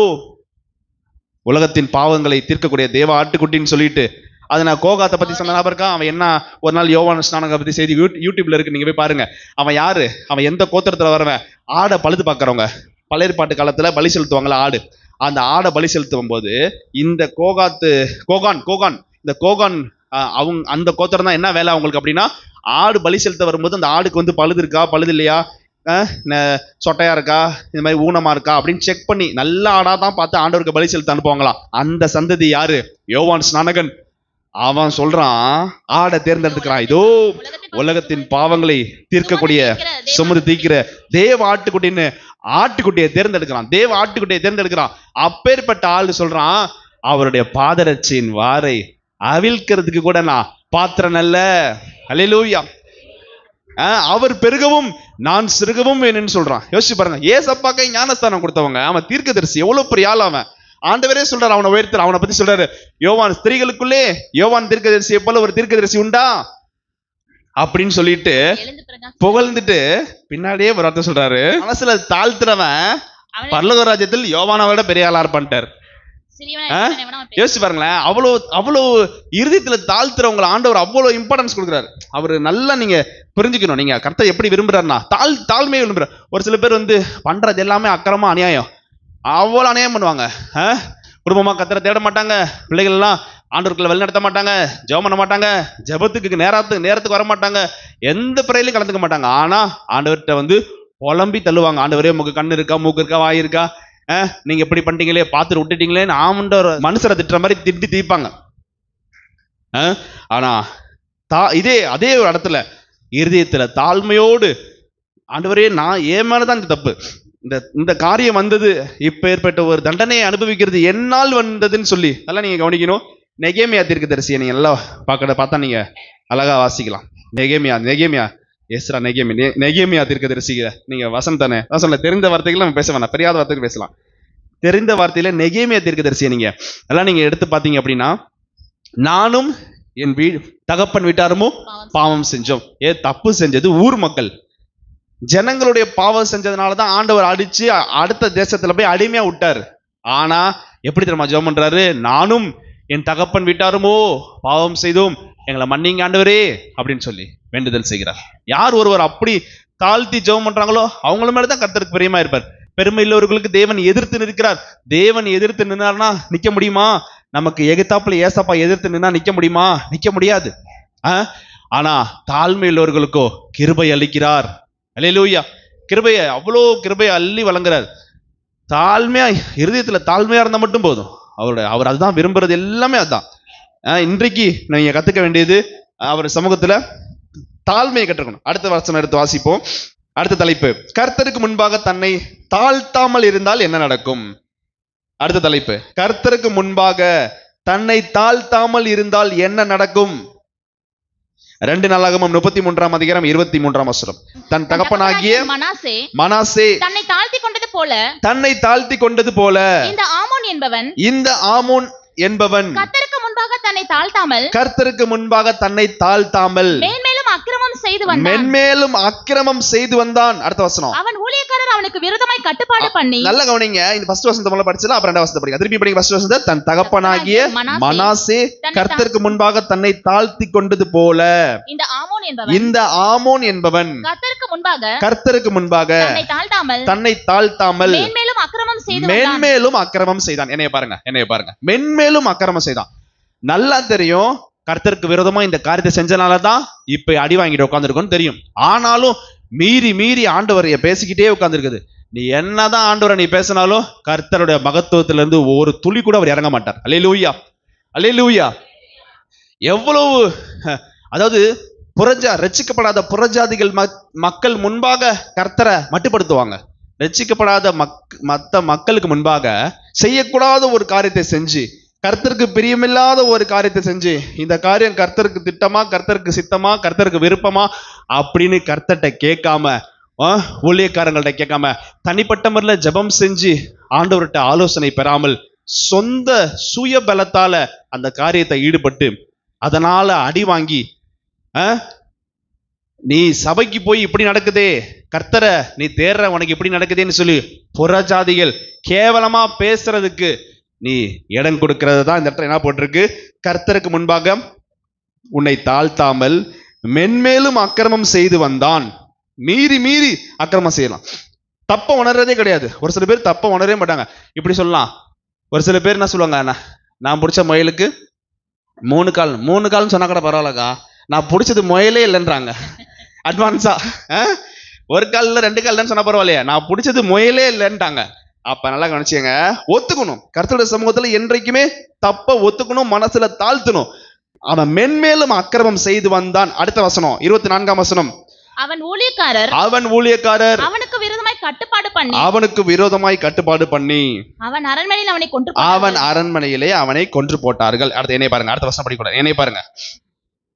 உலகத்தின் பாவங்களை தீர்க்கக்கூடிய தேவ ஆட்டுக்குட்டின்னு சொல்லிட்டு, அது நான் கோகாத்தை பத்தி சொன்ன ஞாபகம் இருக்கா? அவன் என்ன, ஒரு நாள் யோவான் ஸ்நானகனை பத்தி செய்தி யூடியூப்ல இருக்கு, நீங்க போய் பாருங்க. அவன் யாரு, அவன் எந்த கோத்திரத்துல வரவன், ஆடை பழுது பாக்குறவங்க. பழைய பாட்டு காலத்துல பலி செலுத்துவாங்களா ஆடு, அந்த ஆடை பலி செலுத்தும் போது இந்த கோகான் இந்த கோகான் அவங்க அந்த கோத்திரம் தான் என்ன வேலை அவங்களுக்கு அப்படின்னா, ஆடு பலி செலுத்த வரும்போது அந்த ஆடுக்கு வந்து பழுது இருக்கா பழுது இல்லையா, சொட்டையா இருக்கா, இந்த மாதிரி ஊனமா இருக்கா அப்படின்னு செக் பண்ணி நல்ல ஆடா தான் பார்த்து ஆண்டவருக்கு பலி செலுத்த அனுப்புவாங்களாம். அந்த சந்ததி யாரு, யோவான் ஸ்நானகன். அவன் சொல்றான், ஆடை தேர்ந்தெடுக்கிறான், இதோ உலகத்தின் பாவங்களை தீர்க்கக்கூடிய சுமது தீர்க்கிற தேவ ஆட்டுக்குட்டின்னு ஆட்டுக்குட்டியை தேர்ந்தெடுக்கிறான். தேவ ஆட்டுக்குட்டியை தேர்ந்தெடுக்கிறான். அப்பேற்பட்ட ஆளு சொல்றான், அவருடைய பாதரட்சியின் வாரை அவிழ்க்கிறதுக்கு கூட நான் பாத்திரம் அல்ல. அல்லேலூயா. அவர் பெருகவும் நான் சிறுகவும் வேணும்னு சொல்றான். யோசிச்சு பாருங்க, ஏசப்பாக்கை ஞானஸ்தானம் கொடுத்தவங்க, அவன் தீர்க்கதரிசி, எவ்வளவு பெரிய ஆள் அவன். ஆண்டவரே சொல்றாரு அவனை உயர்த்துற, அவனை பத்தி சொல்றாரு, யோவான் ஸ்திரீகளுக்குள்ளே யோவான் தீர்க்கதரிசியை போல ஒரு தீர்க்கதரிசி உண்டா அப்படின்னு சொல்லிட்டு புகழ்ந்துட்டு பின்னாடியே ஒரு அர்த்தம் சொல்றாரு, மனசுல தாழ்த்துறவன் பரலோக ராஜ்யத்தில் யோவானை விட பெரிய ஆளா இருப்பான்ட்டார். யோசிச்சு பாருங்களேன், அவ்வளவு இருதயத்துல தாழ்த்துறவங்களை ஆண்டவர் அவ்வளவு இம்பார்ட்டன்ஸ் கொடுக்குறாரு. அவரு நல்லா நீங்க புரிஞ்சுக்கணும், நீங்க கர்த்தரை எப்படி விரும்புறாருன்னா தாழ்மையை விரும்புறாரு. ஒரு சில பேர் வந்து பண்றது எல்லாமே அக்கிரமா அநியாயம், அவ்வளவு அநியாயம் பண்ணுவாங்க. குடும்பமா கர்த்தரை தேட மாட்டாங்க, பிள்ளைகள் எல்லாம் ஆண்டவர்களை வழிநடத்த மாட்டாங்க, ஜெபம் பண்ண மாட்டாங்க, ஜெபத்துக்கு நேரத்துக்கு வர மாட்டாங்க, எந்த பிறையிலையும் கலந்துக்க மாட்டாங்க. ஆனா ஆண்டவர்கிட்ட வந்து புலம்பி தள்ளுவாங்க, ஆண்டவரே உங்களுக்கு கண்ணு இருக்கா, மூக்கு இருக்கா, வாய் இருக்கா, நீங்க எப்படி பண்ணிட்டீங்களே, பார்த்துட்டு விட்டுட்டீங்களே, ஆமண்டவர் மனுஷரை திட்டுற மாதிரி திட்டி தீப்பாங்க. ஆனா அதே ஒரு இடத்துல இருதயத்துல தாழ்மையோடு, ஆண்டவரே நான் ஏன் மேலதான் இந்த தப்பு, இந்த காரியம் வந்தது, இப்ப ஏற்பட்ட ஒரு தண்டனையை அனுபவிக்கிறது என்னால் வந்ததுன்னு சொல்லி அதெல்லாம் நீங்க கவனிக்கணும். நெகேமியா தீர்க்கதரிசியை நீங்க எல்லாம் பார்த்தா நீங்க அழகா வாசிக்கலாம். நெகேமியா எஸ்ரா, நெகேமியா தீர்க்கதரிசிங்க நீங்க வசனம் தானே, நான் சொல்ல தெரிந்த வார்த்தைகள் நம்ம பேச வேணாம், தெரியாத வார்த்தைகள் பேசலாம். தெரிந்த வார்த்தையில நெகேமியா தீர்க்கதரிசியை நீங்க அதெல்லாம் நீங்க எடுத்து பார்த்தீங்க அப்படின்னா, நானும் என் தகப்பன் வீட்டாருமோ பாவம் செஞ்சோம். தப்பு செஞ்சது ஊர் மக்கள், ஜனங்களுடைய பாவம் செஞ்சதுனாலதான் ஆண்டவர் அடிச்சு அடுத்த தேசத்துல போய் அடிமையா விட்டாரு. ஆனா எப்படி தெரியுமா ஜெபம் பண்றாரு? நானும் என் தகப்பன் வீட்டாருமோ பாவம் செய்தோம், எங்களை மன்னிங்க ஆண்டவரே அப்படின்னு சொல்லி வேண்டுதல் செய்கிறார். யார் ஒருவர் அப்படி தாழ்த்தி ஜெபம் பண்றாங்களோ அவங்கள மேலதான் கர்த்தருக்கு பிரியமா இருப்பார். பெருமை இல்லவர்களுக்கு தேவன் எதிர்த்து நிற்கிறார். தேவன் எதிர்த்து நின்னார்னா நிக்க முடியுமா? நமக்கு எகுத்தாப்புல ஏசப்பா எதிர்த்து நின்னா நிக்க முடியுமா? நிக்க முடியாது. ஆனா தாழ்மை உள்ளவர்களுக்கோ கிருபை அளிக்கிறார். அல்லேலூயா. கிருபையை அவ்வளோ கிருபையை அள்ளி வழங்குறார். தாழ்மையா, இருதயத்துல தாழ்மையா இருந்தா மட்டும் போதும். அவர் அதுதான் விரும்புறது, எல்லாமே அதுதான். இன்றைக்கு நீங்க கத்துக்க வேண்டியது அவர் சமூகத்துல தாழ்மையை கற்றுக்கணும். அடுத்த வசனம் எடுத்து வாசிப்போம். அடுத்த தலைப்பு, கர்த்தருக்கு முன்பாக தன்னை தாழ்த்தாமல் இருந்தால் என்ன நடக்கும்? அடுத்த தலைப்பு, கர்த்தருக்கு முன்பாக தன்னை தாழ்த்தாமல் இருந்தால் என்ன நடக்கும்? 2 நாளாகமம் 33ஆம் அதிகாரம் 23ஆம் வசனம். தன் தகப்பனாகிய மனாசே தன்னை தாழ்த்தி கொண்டது போல இந்த ஆமோன் என்பவன் கர்த்தருக்கு முன்பாக தன்னை தாழ்த்தாமல் மென்மேலும் அக்கிரமம் செய்து வந்தான். அடுத்த வசனம், அவன் ஊழியக்காரர் அவனுக்கு விரோதமாய் கட்டுப்பாடு பண்ணி. நல்ல கவனிங்க, இந்த ஃபர்ஸ்ட் வசனத்தை முதல்ல படிச்சலாம், அப்புறம் ரெண்டாவது வசனத்தை படிங்க. திருப்பி படிங்க. ஃபர்ஸ்ட் வசனத்தை, தன் தகப்பனாகிய மனாசே கர்த்தருக்கு முன்பாக தன்னை தாழ்த்தி கொண்டது போல இந்த ஆமோன் என்பவன் கர்த்தருக்கு முன்பாக தன்னை தாழ்த்தாமல் மென்மேலும் அக்கிரமம் செய்தான். என்னைய பாருங்க, மென்மேலும் அக்கிரமம் செய்தான். நல்லா தெரியும் கர்த்தருக்கு விரோதமா இந்த காரியத்தை செஞ்சனாலதான் இப்ப அடி வாங்கிட்டு உட்காந்துருக்கோன்னு தெரியும். ஆனாலும் மீறி ஆண்டவர் பேசிக்கிட்டே உட்கார்ந்துருக்குது. நீ என்னதான் ஆண்டவரை நீ பேசினாலும் கர்த்தருடைய மகத்துவத்தில இருந்து ஒரு துளி கூட அவர் இறங்க மாட்டார். அல்லேலூயா, அல்லேலூயா. எவ்வளவு, அதாவது ரட்சிக்கப்படாத புறஜாதிகள் மக்கள் முன்பாக கர்த்தரை மட்டுப்படுத்துவாங்க. ரட்சிக்கப்படாத மற்ற மக்களுக்கு முன்பாக செய்யக்கூடாத ஒரு காரியத்தை செஞ்சு, கர்த்தருக்கு பிரியமில்லாத ஒரு காரியத்தை செஞ்சு, இந்த காரியம் கர்த்தருக்கு திட்டமா, கர்த்தருக்கு சித்தமா, கர்த்தருக்கு விருப்பமா அப்படின்னு கர்த்தர்கிட்ட கேட்காம, ஊழியக்காரங்கள்ட்ட கேட்காம, தனிப்பட்ட முறையில் ஜெபம் செஞ்சு ஆண்டவர்கிட்ட ஆலோசனை பெறாமல் சொந்த சுய பலத்தால அந்த காரியத்தை ஈடுபட்டு அதனால அடி வாங்கி, நீ சபைக்கு போய் இப்படி நடக்குதே, கர்த்தரை நீ தேடுற உனக்கு இப்படி நடக்குதேன்னு சொல்லி புறஜாதிகள் கேவலமா பேசுறதுக்கு நீ இடம் கொடுக்கிறது தான் இந்த இடத்துல என்ன போட்டிருக்கு? கர்த்தருக்கு முன்பாக உன்னை தாழ்த்தாமல் மென்மேலும் அக்கிரமம் செய்து வந்தான். மீறி அக்கிரமம் செய்யலாம். தப்ப உணர்றதே கிடையாது. ஒரு சில பேர் தப்ப உணரவே மாட்டாங்க. இப்படி சொல்லலாம். ஒரு சில பேர் என்ன சொல்லுவாங்க, நான் பிடிச்ச முயலுக்கு 3 கால்னு சொன்னா கூட பரவாயில்லக்கா, நான் பிடிச்சது முயலே இல்லைன்றாங்க. அட்வான்ஸா 1 கால்ல 2 கால்னு சொன்னா பரவாயில்லையா, நான் பிடிச்சது முயலே இல்லைன்ட்டாங்க. அப்ப நல்லா கவனிச்சுங்க, ஒத்துக்கணும். கர்த்தருடைய சமூகத்துல என்றைக்குமே தப்ப ஒத்துக்கணும், மனசுல தாழ்த்தணும். அவன் மென்மேலும் அக்கிரமம் செய்து வந்தான். அடுத்த வசனம் 24ஆம் வசனம், அவன் ஊழியக்காரர் அவனுக்கு விரோதமாய் கட்டுப்பாடு பண்ணி அவன் அரண்மனையிலே அவனை கொன்று போட்டார்கள். அடுத்து என்னை பாருங்க, அடுத்த வசனம் படிக்கூடாது. என்னை பாருங்க,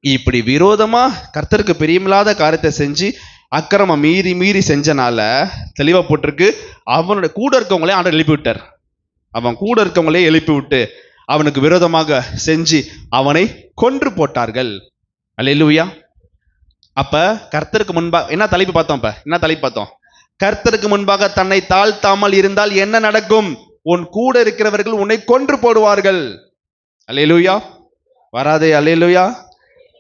இப்படி விரோதமா கர்த்தருக்கு பிரியமில்லாத காரியத்தை செஞ்சு அக்கிரமம் மீறி செஞ்சனால தெளிவா போட்டிருக்கு, அவனுடைய கூட இருக்கவங்களே ஆண்டவர் எழுப்பி விட்டார். அவன் கூட இருக்கவங்களே எழுப்பி விட்டு அவனுக்கு விரோதமாக செஞ்சு அவனை கொன்று போட்டார்கள். அல்லேலூயா. அப்ப கர்த்தருக்கு முன்பாக என்ன தலைப்பு பார்த்தோம்? கர்த்தருக்கு முன்பாக தன்னை தாழ்த்தாமல் இருந்தால் என்ன நடக்கும்? உன் கூட இருக்கிறவர்கள் உன்னை கொன்று போடுவார்கள். அல்லேலூயா. வராதே அல்லேலூயா.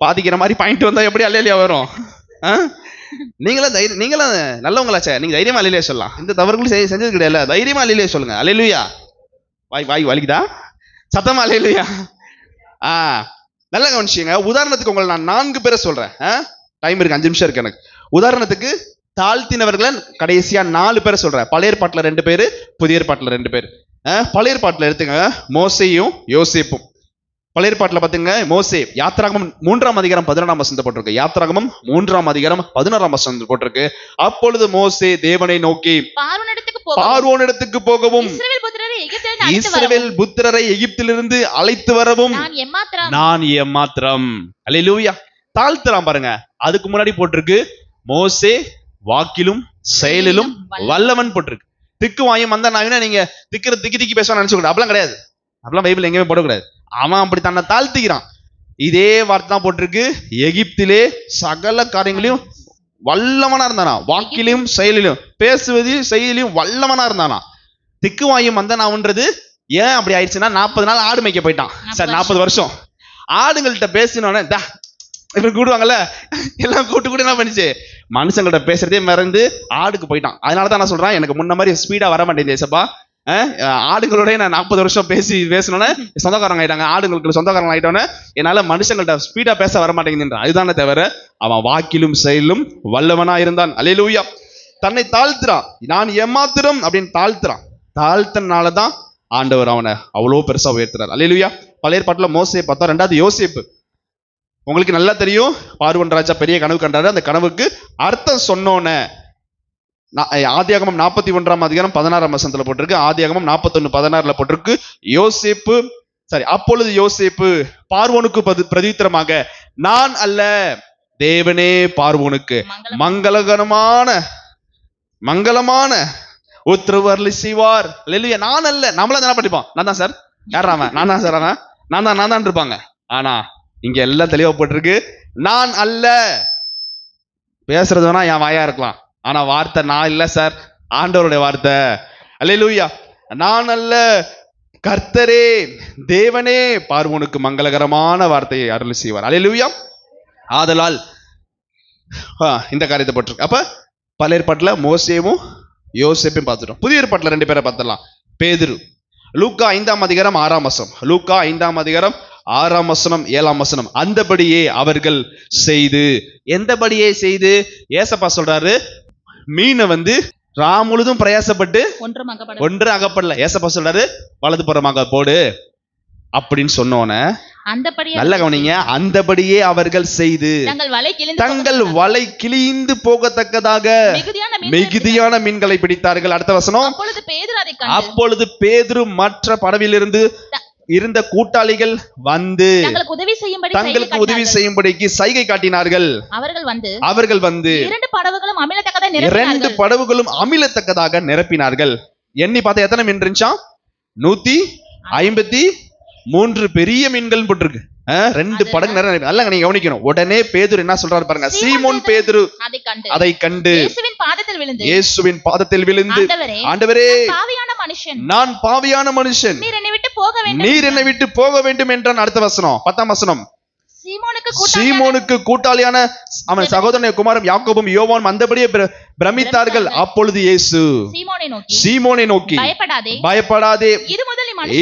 பாதிக்கிற மாதிரி பாயிண்ட் வந்தா எப்படி அல்லேலூயா வரும்? நீங்களும் நல்லவங்களாச்சே, நீங்க தைரியமா அல்லேலூயா சொல்லலாம். இந்த தவறுகளும் செஞ்சது கிடையாது, தைரியமா அல்லேலூயா சொல்லுங்க. அல்லேலூயா. வாய் வலிக்குதா? சத்தமா அல்லேலூயா. நல்லா கவனிச்சுங்க. உதாரணத்துக்கு உங்களை நான் 4 பேரை சொல்றேன். டைம் இருக்கு, 5 நிமிஷம் இருக்கு எனக்கு. உதாரணத்துக்கு தாழ்த்தினவர்களை கடைசியா 4 பேரை சொல்றேன். பழைய ஏற்பாட்டுல 2 பேரு, புதிய ஏற்பாட்டுல 2 பேர். பழைய ஏற்பாட்டுல எடுத்துங்க, மோசேயும் யோசேப்பும். பழைய ஏற்பாட்டுல பாத்தீங்க, மோசே யாத்திராகமம் 3ஆம் அதிகாரம் 11ஆம் வசனத்தை போட்டிருக்கு. யாத்திராகமம் 3ஆம் அதிகாரம் 11ஆம் வசனத்தை போட்டிருக்கு. அப்பொழுது மோசே தேவனை நோக்கி பார்வோனிடத்துக்கு போகவும் இஸ்ரவேல் புத்திரரை எகிப்திலிருந்து அழைத்து வரவும் நான் எம்மாத்திரம். அல்லேலூயா. தாழ்த்துறான் பாருங்க. அதுக்கு முன்னாடி போட்டிருக்கு, மோசே வாக்கிலும் செயலிலும் வல்லவன் போட்டிருக்கு. திக்கு வாயும் வந்த நாவினா நீங்க திக்கி பேசுவான்னு நினைச்சுக்கூடாது. அப்படிலாம் கிடையாது. அப்படிலாம் பைபிள் எங்கேயுமே போடக்கூடாது. அவன் அப்படி தன்னை தாழ்த்திக்கிறான். இதே வார்த்தை தான் போட்டிருக்கு. எகிப்திலே சகல காரியங்களையும் வல்லவனா இருந்தானா, வாக்கிலும் செயலிலும், பேசுவதிலும் செயலிலும் வல்லவனா இருந்தானா. திக்கு வாயும் வந்த நாவுன்றது ஏன் அப்படி ஆயிடுச்சுன்னா, 40 நாள் ஆடு மேய்க்க போயிட்டான் சார். 40 வருஷம் ஆடுங்கள்ட்ட பேசினோன்னே இப்ப கூடுவாங்கல்ல, எல்லாம் கூட்டு என்ன பண்ணிச்சு, மனுஷங்கள்ட்ட பேசுறதே மறந்து ஆடுக்கு போயிட்டான். அதனாலதான் நான் சொல்றேன், எனக்கு முன்ன மாதிரி ஸ்பீடா வர மாட்டேங்குது ஏசப்பா. ஆடுகளோட நான் 40 வருஷம் பேசினோன்னே சொந்தக்காரங்க ஆயிட்டாங்க. ஆடுங்களுக்கு சொந்தக்காரங்க ஆயிட்டோன்னே என்னால மனுஷங்கள்ட்ட ஸ்பீடா பேச வர மாட்டேங்குதுன்ற. அதுதானே தவிர அவன் வாக்கிலும் செயலும் வல்லவனா இருந்தான். அல்லேலூயா. தன்னை தாழ்த்துறான். நான் ஏமாத்திரம் அப்படின்னு தாழ்த்தனாலதான் ஆண்டவர் அவனை அவ்வளோ பெருசா உயர்த்துறார். அல்லேலூயா. பழைய ஏற்பாட்டுல மோசே பார்த்தா, 2வது யோசேப்பு. உங்களுக்கு நல்லா தெரியும், பார்வோன் ராஜா பெரிய கனவு கண்டாரு. அந்த கனவுக்கு அர்த்தம் சொன்னோன்னே ஆதியாகமம் 41ஆம் அதிகாரம் 16ஆம் வசனத்துல போட்டிருக்கு. ஆதியாகமம் 41:16 போட்டிருக்கு. அப்பொழுது யோசேப்பு பார்வோனுக்கு பிரதியுத்தரமாக, நான் அல்ல, தேவனே பார்வோனுக்கு மங்களமான உத்தரவு அருளி செய்வார். அல்லேலூயா. நான் அல்ல. நம்மள என்ன படிப்போம், நான் தான் சார். யார் அவன்? நான் தான் சார். அவன் நான் தான் இருப்பாங்க. ஆனா இங்க எல்லாம் தெளிவா போட்டிருக்கு, நான் அல்ல. பேசுறது வேணா என் வாயா இருக்கலாம், ஆனா வார்த்தை நான் இல்ல சார், ஆண்டவருடைய வார்த்தை. அல்லேலூயா. நான் அல்ல, கர்த்தரே தேவனே பார்வோனுக்கு மங்களகரமான வார்த்தையை அருள் செய்வார். அல்லேலூயா. ஆதலால் இந்த காரியத்தை போட்டிருக்கு. அப்ப பழைய ஏற்பாட்டுல மோசேவும் யோசேப்பையும் பார்த்துட்டோம். புதிய ஏற்பாட்டுல 2 பேரை பார்த்துடலாம். பேதுரு. லூக்கா 5ஆம் அதிகாரம் 6ஆம் வசனம். லூக்கா 5ஆம் அதிகாரம் 6ஆம் வசனம் 7ஆம் வசனம். அந்தபடியே அவர்கள் செய்து, எந்தபடியே செய்து, ஏசப்பா சொல்றாரு, மீனை முழுதும் பிரயாசப்பட்டு ஒன்று அகப்படல. ஏசப்பா சொல்றாரு, வலது புறமாக போடு அப்படின்னு சொன்னோன்னே நல்ல கவனிங்க, அந்தபடியே அவர்கள் செய்து தங்கள் வலை கிழிந்து போகத்தக்கதாக மிகுதியான மீன்களை பிடித்தார்கள். அடுத்த வசனம். அப்பொழுது பேதுரு மற்ற படவிலிருந்து இருந்த கூட்டாளிகள் வந்து தங்களுக்கு உதவி செய்யும்படிக்கு சைகை காட்டினார்கள். அவர்கள் வந்து 2 படவுகளும் அமிழத்தக்கதாக நிரப்பினார்கள். எண்ணி பார்த்தா எத்தனை மீன் இருந்துச்சா? 153 பெரிய மீன்கள் போட்டிருக்கு. 2 படகு நிறைய. நல்லா நீங்க கவனிக்கணும். உடனே பேதுரு என்ன சொல்றாரு பாருங்க. சீமோன் பேதுரு அதை கண்டு இயேசுவின் பாதத்தில் விழுந்து, ஆண்டவரே, நான் பாவியான மனுஷன், நீர் என்னை விட்டு போக வேண்டும் என்றான். அடுத்த வசனம் 10ஆம் வசனம். சீமோனுக்கு கூட்டாளியான அவன் சகோதரனுடைய குமாரன் யாக்கோபும் யோவானும் அந்தபடியே பிரமித்தார்கள். அப்பொழுது இயேசு சீமோனை நோக்கி, பயப்படாதே,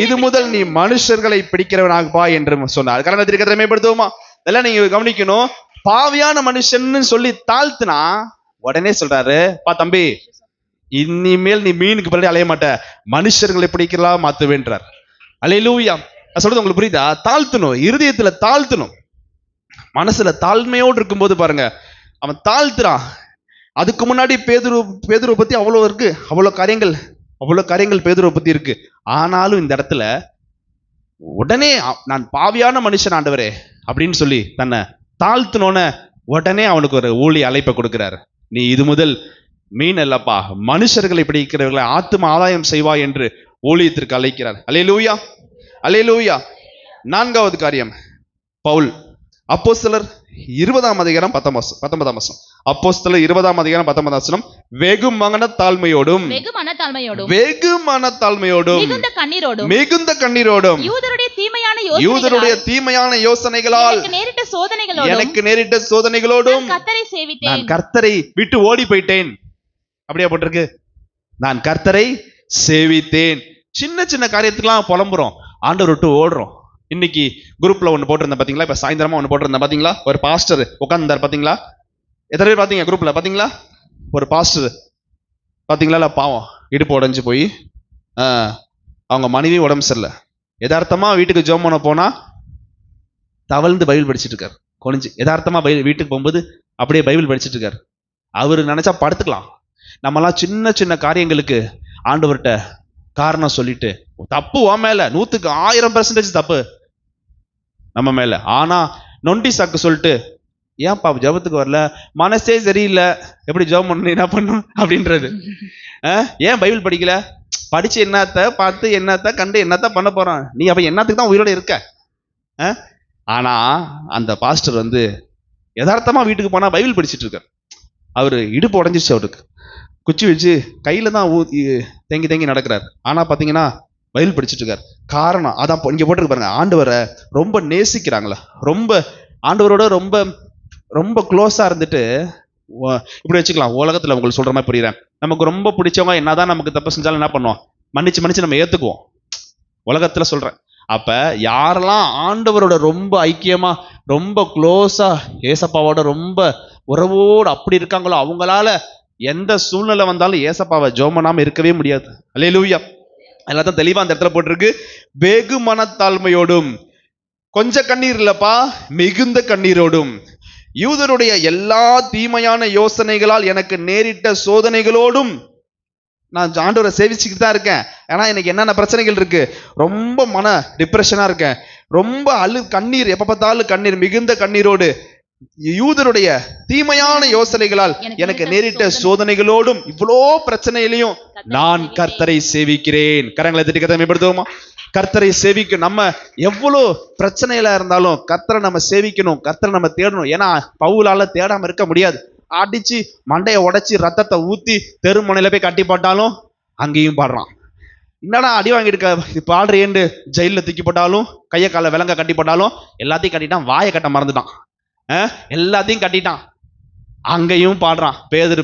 இது முதல் நீ மனுஷர்களை பிடிக்கிறவனாகப்பா என்று சொன்னார். கலங்கத்திற்கு மேம்படுத்துவோமா? இதெல்லாம் நீங்க கவனிக்கணும். பாவியான மனுஷன் சொல்லி தாழ்த்துனா உடனே சொல்றாரு, பா தம்பி, இனிமேல் நீ மீனுக்கு பின்னாடி அலைய மாட்ட, மனுஷர்களை பிடிக்கலாம் மாத்துவேன்றார். அல்லேலூயா. சொல்றது உங்களுக்கு புரியுதா? தாழ்த்தணும், இருதயத்துல தாழ்த்தணும், மனசுல தாழ்மையோடு இருக்கும்போது பாருங்க அவன் தாழ்த்துறான். அதுக்கு முன்னாடி பேதுருவை பத்தி அவ்வளவு இருக்கு, அவ்வளவு காரியங்கள் பேதுருவை பத்தி இருக்கு. ஆனாலும் இந்த இடத்துல உடனே நான் பாவியான மனுஷன் ஆண்டவரே அப்படின்னு சொல்லி தன்னை தாழ்த்தினோன்னு உடனே அவனுக்கு ஒரு ஊழிய அழைப்பை கொடுக்கிறாரு. நீ இது முதல் மீன் அல்லப்பா, மனுஷர்களை பிடிக்கிறவர்களை ஆத்தும ஆதாயம் செய்வாய் என்று ஊழியத்திற்கு அழைக்கிறார். அல்லேலூயா, அல்லேலூயா. 4வது காரியம், பவுல். அப்போஸ்தலர் 20ஆம் அதிகாரம் 19ஆம் வசனம். அப்போஸ்தலர் 20ஆம் அதிகாரம் 19ஆம் வசனம். வெகு மனத்தாழ்மையோடும் மிகுந்த கண்ணீரோடும் யூதருடைய தீமையான யோசனைகளால் எனக்கு நேரிட்ட சோதனைகளோடும் நான் கர்த்தரை விட்டு ஓடி போயிட்டேன். அப்படியா போட்டிருக்கு? நான் கர்த்தரை சேவித்தேன். சின்ன சின்ன காரியத்துக்கெல்லாம் புலம்புறோம், ஆண்டவர் விட்டு ஓடுறோம். இன்னைக்கு குரூப்ல ஒண்ணு போட்டிருந்தேன் பாத்தீங்களா? இப்ப சாயந்தரமா ஒண்ணு போட்டிருந்தேன் பாத்தீங்களா? ஒரு பாஸ்டர் உட்கார்ந்தார் பாத்தீங்களா? எத்தனை பேர் பாத்தீங்க குரூப்ல? பாத்தீங்களா? ஒரு பாஸ்டர் பாத்தீங்களா? பாவம், இடுப்பு உடைஞ்சு போய் அவங்க மனைவி உடம்பு சரியில்லை. யதார்த்தமா வீட்டுக்கு ஜெபம் பண்ண போனா தவழ்ந்து பைபிள் படிச்சுட்டு இருக்காரு. கொஞ்சம் யதார்த்தமா வீட்டுக்கு போகும்போது அப்படியே பைபிள் படிச்சுட்டு இருக்காரு. அவரு நினைச்சா படுத்துக்கலாம். நம்மலாம் சின்ன சின்ன காரியங்களுக்கு ஆண்டவர்கிட்ட காரணம் சொல்லிட்டு, தப்பு உன் மேல 100% தப்பு நம்ம மேல, ஆனா நொண்டி சாக்கு சொல்லிட்டு ஏன்ப்பா ஜெபத்துக்கு வரல? மனசே சரியில்லை, எப்படி ஜெபம் பண்ணணும், என்ன பண்ணும் அப்படின்றது. ஏன் பைபிள் படிக்கல? படிச்சு என்னத்த பார்த்து என்னத்த கண்டு என்னத்த பண்ண போறான்? நீ அப்ப என்னத்துக்கு தான் உயிரோட இருக்க? ஆனா அந்த பாஸ்டர் வந்து யதார்த்தமா வீட்டுக்கு போனா பைபிள் படிச்சுட்டு இருக்கார். அவரு இடுப்பு உடஞ்சிருச்சு, அவருக்கு குச்சி வச்சு கையில தான் தேங்கி தேங்கி நடக்கிறார். ஆனா பாத்தீங்கன்னா பைபிள் படிச்சுட்டு இருக்கார். காரணம் அதான் இங்க போட்டிருக்கு பாருங்க, ஆண்டவரை ரொம்ப நேசிக்கிறாங்களா, ரொம்ப ஆண்டவரோட ரொம்ப ரொம்ப க்ளோஸா இருந்துட்டு, இப்படி வச்சுக்கலாம், உலகத்துல உங்களுக்கு சொல்ற மாதிரி புரியுறேன், நமக்கு ரொம்ப பிடிச்சவங்க என்னதான் நமக்கு தப்பு செஞ்சாலும் என்ன பண்ணுவோம், மன்னிச்சு நம்ம ஏத்துக்குவோம். உலகத்துல சொல்றேன். அப்ப யாரெல்லாம் ஆண்டவரோட ரொம்ப ஐக்கியமா ரொம்ப க்ளோஸா ஏசப்பாவோட ரொம்ப உறவோடு அப்படி இருக்காங்களோ அவங்களால எந்த சூழ்நிலை வந்தாலும் ஏசப்பாவை ஜெபம் பண்ணாம இருக்கவே முடியாது. அல்லேலூயா. எல்லாத்தையும் தெளிவா அந்த இடத்துல போட்டிருக்கு, வெகு மனத்தாழ்மையோடும், கொஞ்ச கண்ணீர் இல்லப்பா, மிகுந்த கண்ணீரோடும், யூதருடைய எல்லா தீமையான யோசனைகளால் எனக்கு நேரிட்ட சோதனைகளோடும். நான் ஆண்டவரை சேவிச்சுக்கிட்டு தான் இருக்கேன். ஏன்னா எனக்கு என்னென்ன பிரச்சனைகள் இருக்கு, ரொம்ப மன டிப்ரெஷனா இருக்கேன், ரொம்ப கண்ணீர், எப்ப பார்த்தாலும் கண்ணீர், மிகுந்த கண்ணீரோடு, யூதருடைய தீமையான யோசனைகளால் எனக்கு நேரிட்ட சோதனைகளோடும், இவ்வளோ பிரச்சனையிலையும் நான் கர்த்தரை சேவிக்கிறேன். கரங்களை தட்டி கர்த்தரை மேம்படுத்துவோமா? கர்த்தரை சேவிக்க, நம்ம எவ்வளோ பிரச்சனையில இருந்தாலும் கர்த்தரை நம்ம சேவிக்கணும், கர்த்தரை நம்ம தேடணும். ஏன்னா பவுலால தேடாம இருக்க முடியாது. அடிச்சு மண்டையை உடைச்சி ரத்தத்தை ஊத்தி தெருமுனையில போய் கட்டி போட்டாலும் அங்கேயும் பாடுறான். என்னடா அடி வாங்கிட்டு பாடுறேன்னு ஜெயில தூக்கி போட்டாலும், கையை காலை விலங்க கட்டி போட்டாலும் எல்லாத்தையும் கட்டிட்டான், வாயை கட்ட மறந்துட்டான், எல்லாத்தையும் கட்டிட்டான், அங்கேயும் பாடுறான். பேதுரு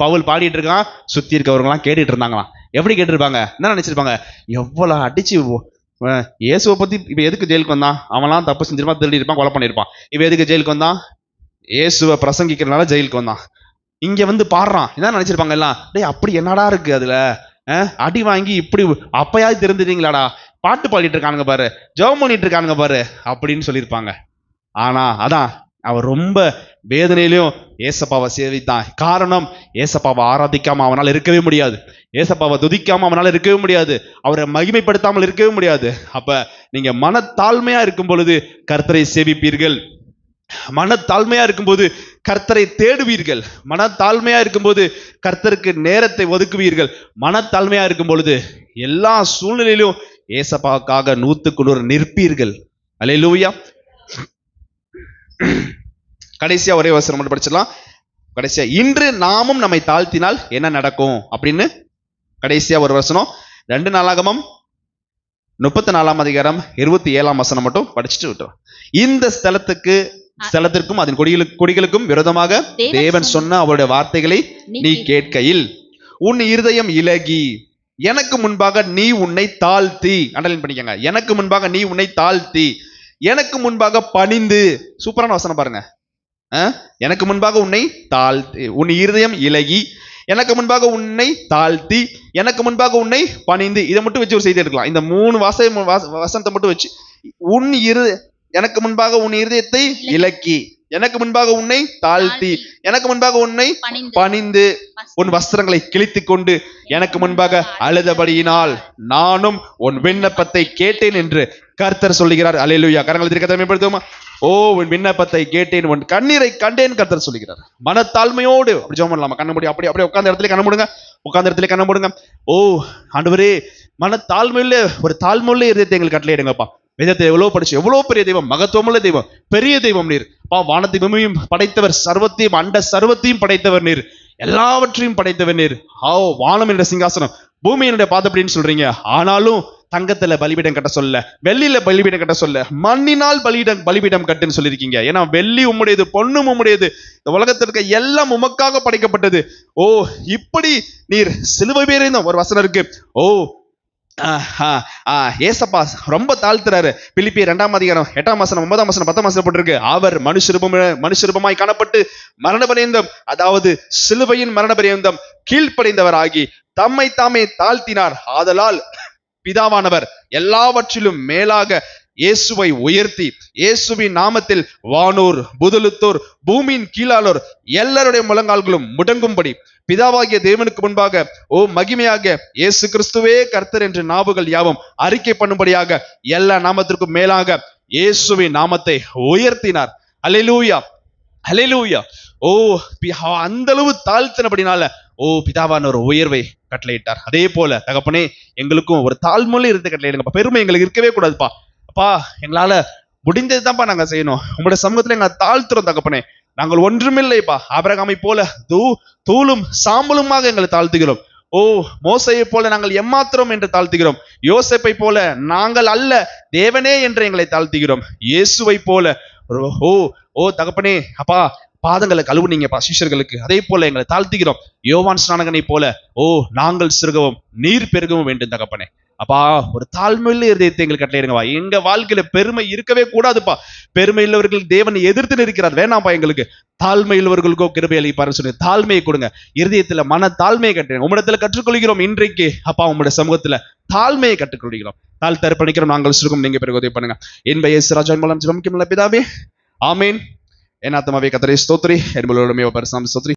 பவுல் பாடிட்டு இருக்கான், சுத்தி இருக்கவங்கலாம் கேட்டுட்டு இருந்தாங்களாம். எப்படி கேட்டிருப்பாங்க, என்ன நினைச்சிருப்பாங்க, எவ்வளவு அடிச்சு இயேசுவை பத்தி இப்ப எதுக்கு ஜெயிலுக்கு வந்தான், அவன்லாம் தப்பு செஞ்சிருப்பான், திருடி இருப்பான், கொலை பண்ணிருப்பான், இப்ப எதுக்கு ஜெயிலுக்கு வந்தான், இயேசுவை பிரசங்கிக்கிறதுனால ஜெயிலுக்கு வந்தான். இங்க வந்து பாடுறான், என்ன நினைச்சிருப்பாங்க எல்லாம், டேய் அப்படி என்னடா இருக்கு அதுல, அடி வாங்கி இப்படி அப்பயாவது தெரிஞ்சுட்டீங்களாடா, பாட்டு பாடிட்டு இருக்கானுங்க பாரு, ஜெபம் பண்ணிட்டு இருக்கானுங்க பாரு அப்படின்னு சொல்லியிருப்பாங்க. ஆனா அதான் அவர் ரொம்ப வேதனையிலையும் ஏசப்பாவை சேவித்தான். காரணம், ஏசப்பாவை ஆராதிக்காம அவனால் இருக்கவே முடியாது, ஏசப்பாவை துதிக்காம அவனால் இருக்கவே முடியாது, அவரை மகிமைப்படுத்தாமல் இருக்கவே முடியாது. அப்ப நீங்க மனத்தாழ்மையா இருக்கும் பொழுது கர்த்தரை சேவிப்பீர்கள், மனத்தாழ்மையா இருக்கும்போது கர்த்தரை தேடுவீர்கள், மனத்தாழ்மையா இருக்கும்போது கர்த்தருக்கு நேரத்தை ஒதுக்குவீர்கள், மனத்தாழ்மையா இருக்கும் பொழுது எல்லா சூழ்நிலையிலும் ஏசப்பாவுக்காக 100% நிற்பீர்கள். அல்லேலூயா. கடைசியா ஒரே வசனம் மட்டும் படிச்சிடலாம். கடைசியா, இன்று நாமும் நம்மை தாழ்த்தினால் என்ன நடக்கும் அப்படின்னு கடைசியா ஒரு வசனம், 2 நாளாகமம் 34 அதிகாரம் 27 வசனம் மட்டும் படிச்சுட்டு விட்டோம். இந்த ஸ்தலத்திற்கும் அதன் கொடிகளுக்கும் விரோதமாக தேவன் சொன்ன அவருடைய வார்த்தைகளை நீ கேட்கையில் உன் இருதயம் இலகி எனக்கு முன்பாக நீ உன்னை தாழ்த்தி, அண்டர்லைன் பண்ணிக்கங்க, எனக்கு முன்பாக நீ உன்னை தாழ்த்தி, எனக்கு முன்பாக பணிந்து. சூப்பரான வசனம் பாருங்க. எனக்கு முன்பாக உன்னை தாழ்த்தி, உன் இருதயம் இலகி, எனக்கு முன்பாக உன்னை தாழ்த்தி, எனக்கு முன்பாக உன்னை பணிந்து. இதை மட்டும் வச்சு ஒரு செய்தி எடுக்கலாம். இந்த 3 வசனத்தை மட்டும் வச்சு, எனக்கு முன்பாக உன் இருதயத்தை இலக்கி, எனக்கு முன்பாக உன்னை தாழ்த்தி, எனக்கு முன்பாக உன்னை பணிந்து, உன் வஸ்திரங்களை கிழித்து கொண்டு எனக்கு முன்பாக அழுதபடியினால் நானும் உன் விண்ணப்பத்தை கேட்டேன் என்று கர்த்தர் சொல்லுகிறார். அல்லேலூயா. கரங்களை திருக்கத்தை மேம்படுத்துவோமா? ஓ, உன் விண்ணப்பத்தை கேட்டேன், உன் கண்ணீரை கண்டேன் கர்த்தர் சொல்லுகிறார். மனத்தாழ்மையோடு அப்படி ஜெபம் பண்ணலாமா? கண்ண மூடி அப்படியே உட்கார்ந்த இடத்துல கண்ண மூடுங்க, உட்கார்ந்த இடத்துல கண்ண மூடுங்க. ஓ ஆண்டவரே, மனத்தாழ்மையில ஒரு தாழ்மையுள்ள இருதயத்தை எங்களுக்கு கட்டளையிடுங்கப்பா. வேதத்தை எவ்வளவு படிச்சு, எவ்வளவு பெரிய தெய்வம், மகத்துவமுள்ள தெய்வம், பெரிய தெய்வம் நீர். வானத்தை பூமியையும் படைத்தவர், சர்வத்தையும் அண்ட சர்வத்தையும் படைத்தவர் நீர், எல்லாவற்றையும் படைத்தவர் நீர். வானம் என்ற சிங்காசனம், பூமி என்னுடைய பாதப்படின்னு சொல்றீங்க. ஆனாலும் தங்கத்துல பலிபீடம் கட்ட சொல்ல, வெள்ளியில பலிபீடம் கட்ட சொல்ல, மண்ணினால் பலிபீடம் கட்டுன்னு சொல்லியிருக்கீங்க. ஏன்னா வெள்ளி உம்முடையது, பொண்ணும் உம்முடையது, இந்த உலகத்திற்கு எல்லாம் உமக்காக படைக்கப்பட்டது. ஓ, இப்படி நீர் சிலுவை பேர் ஒரு வசனம் இருக்கு. ஓ ஏசப்பா ரொம்ப தாழ்த்துறாரு. பிலிப்பியர் 2 அதிகாரம் 8 வசனம் 9 வசனம் 10 வசனம் போட்டிருக்கு. அவர் மனுஷரூபமாய் காணப்பட்டு மரண பரியந்தம், அதாவது சிலுவையின் மரண பரியந்தம் கீழ்ப்படைந்தவராகி தம்மை தாமே தாழ்த்தினார். ஆதலால் பிதாவானவர் எல்லாவற்றிலும் மேலாக இயேசுவை உயர்த்தி, இயேசுவின் நாமத்தில் வானோர் புதலுத்தோர் பூமியின் கீழாளோர் எல்லாருடைய முழங்கால்களும் முடங்கும்படி பிதாவாகிய தேவனுக்கு முன்பாக ஓ மகிமையாக இயேசு கிறிஸ்துவே கர்த்தர் என்று நாவுகள் யாவும் அறிக்கை பண்ணும்படியாக எல்லா நாமத்திற்கும் மேலாக இயேசுவின் நாமத்தை உயர்த்தினார். அல்லேலூயா. ஹல்லேலூயா. ஓ அந்த அளவு தாழ்த்தினபடினால பிதாவான ஒரு உயர்வை கட்டளையிட்டார். அதே போல தகப்பனே எங்களுக்கும் ஒரு தாழ்மையில இருந்து கட்டளையிடுங்கப்பா. பெருமை எங்களுக்கு இருக்கவே கூடாதுப்பா. அப்பா எங்களால முடிஞ்சதுதான்ப்பா நாங்க செய்யணும். உங்களுடைய சமூகத்துல எங்க தாழ்த்துறோம் தகப்பனே. நாங்கள் ஒன்றுமில்லைப்பா. ஆபிரகாமை போல தூளும் சாம்பலுமாக எங்களை தாழ்த்துகிறோம். மோசையை போல நாங்கள் எம்மாத்திரம் என்று தாழ்த்துகிறோம். யோசேப்பை போல நாங்கள் அல்ல தேவனே என்று எங்களை தாழ்த்துகிறோம். இயேசுவை போல தகப்பனே அப்பா பாதங்களை கழுவுனீங்கப்பா சிஷ்யர்களுக்கு. அதே போல எங்களை தாழ்த்துகிறோம். யோவான் ஸ்நானகனை போல நாங்கள் சிறுகவும் நீர் பெருகவும் வேண்டும் தகப்பனே. அப்பா ஒரு தாழ்மையுள்ள இருதயத்தை எங்களுக்கு கட்டளையிடுங்கப்பா. எங்க வாழ்க்கையில பெருமை இருக்கவே கூடாதுப்பா. பெருமை உள்ளவர்கள் தேவனை எதிர்த்து நிற்கிறார். வேணாம்ப்பா. எங்களுக்கு தாழ்மை உள்ளவர்களுக்கோ கிருபை அளிப்பாருன்னு சொல்லி தாழ்மையை கொடுங்க. இருதயத்துல மன தாழ்மையை கட்டுங்க. உம்மிடத்துல கற்றுக்கொள்கிறோம் இன்றைக்கு அப்பா. உங்களுடைய சமூகத்துல தாழ்மையை கற்றுக்கொள்கிறோம். தர்ப்பணிக்கிறோம். நாங்கள் சுருக்கம் நீங்க பிறகு உதவி பண்ணுங்க. என்ப இயேசு ராஜா மூலம் ஜெபம் பிதாவே. ஆமீன். என் ஆத்துமாவே கர்த்தரை ஸ்தோத்திரி, என் முழுவதுமே பரிசுத்தம் ஸ்தோத்திரி.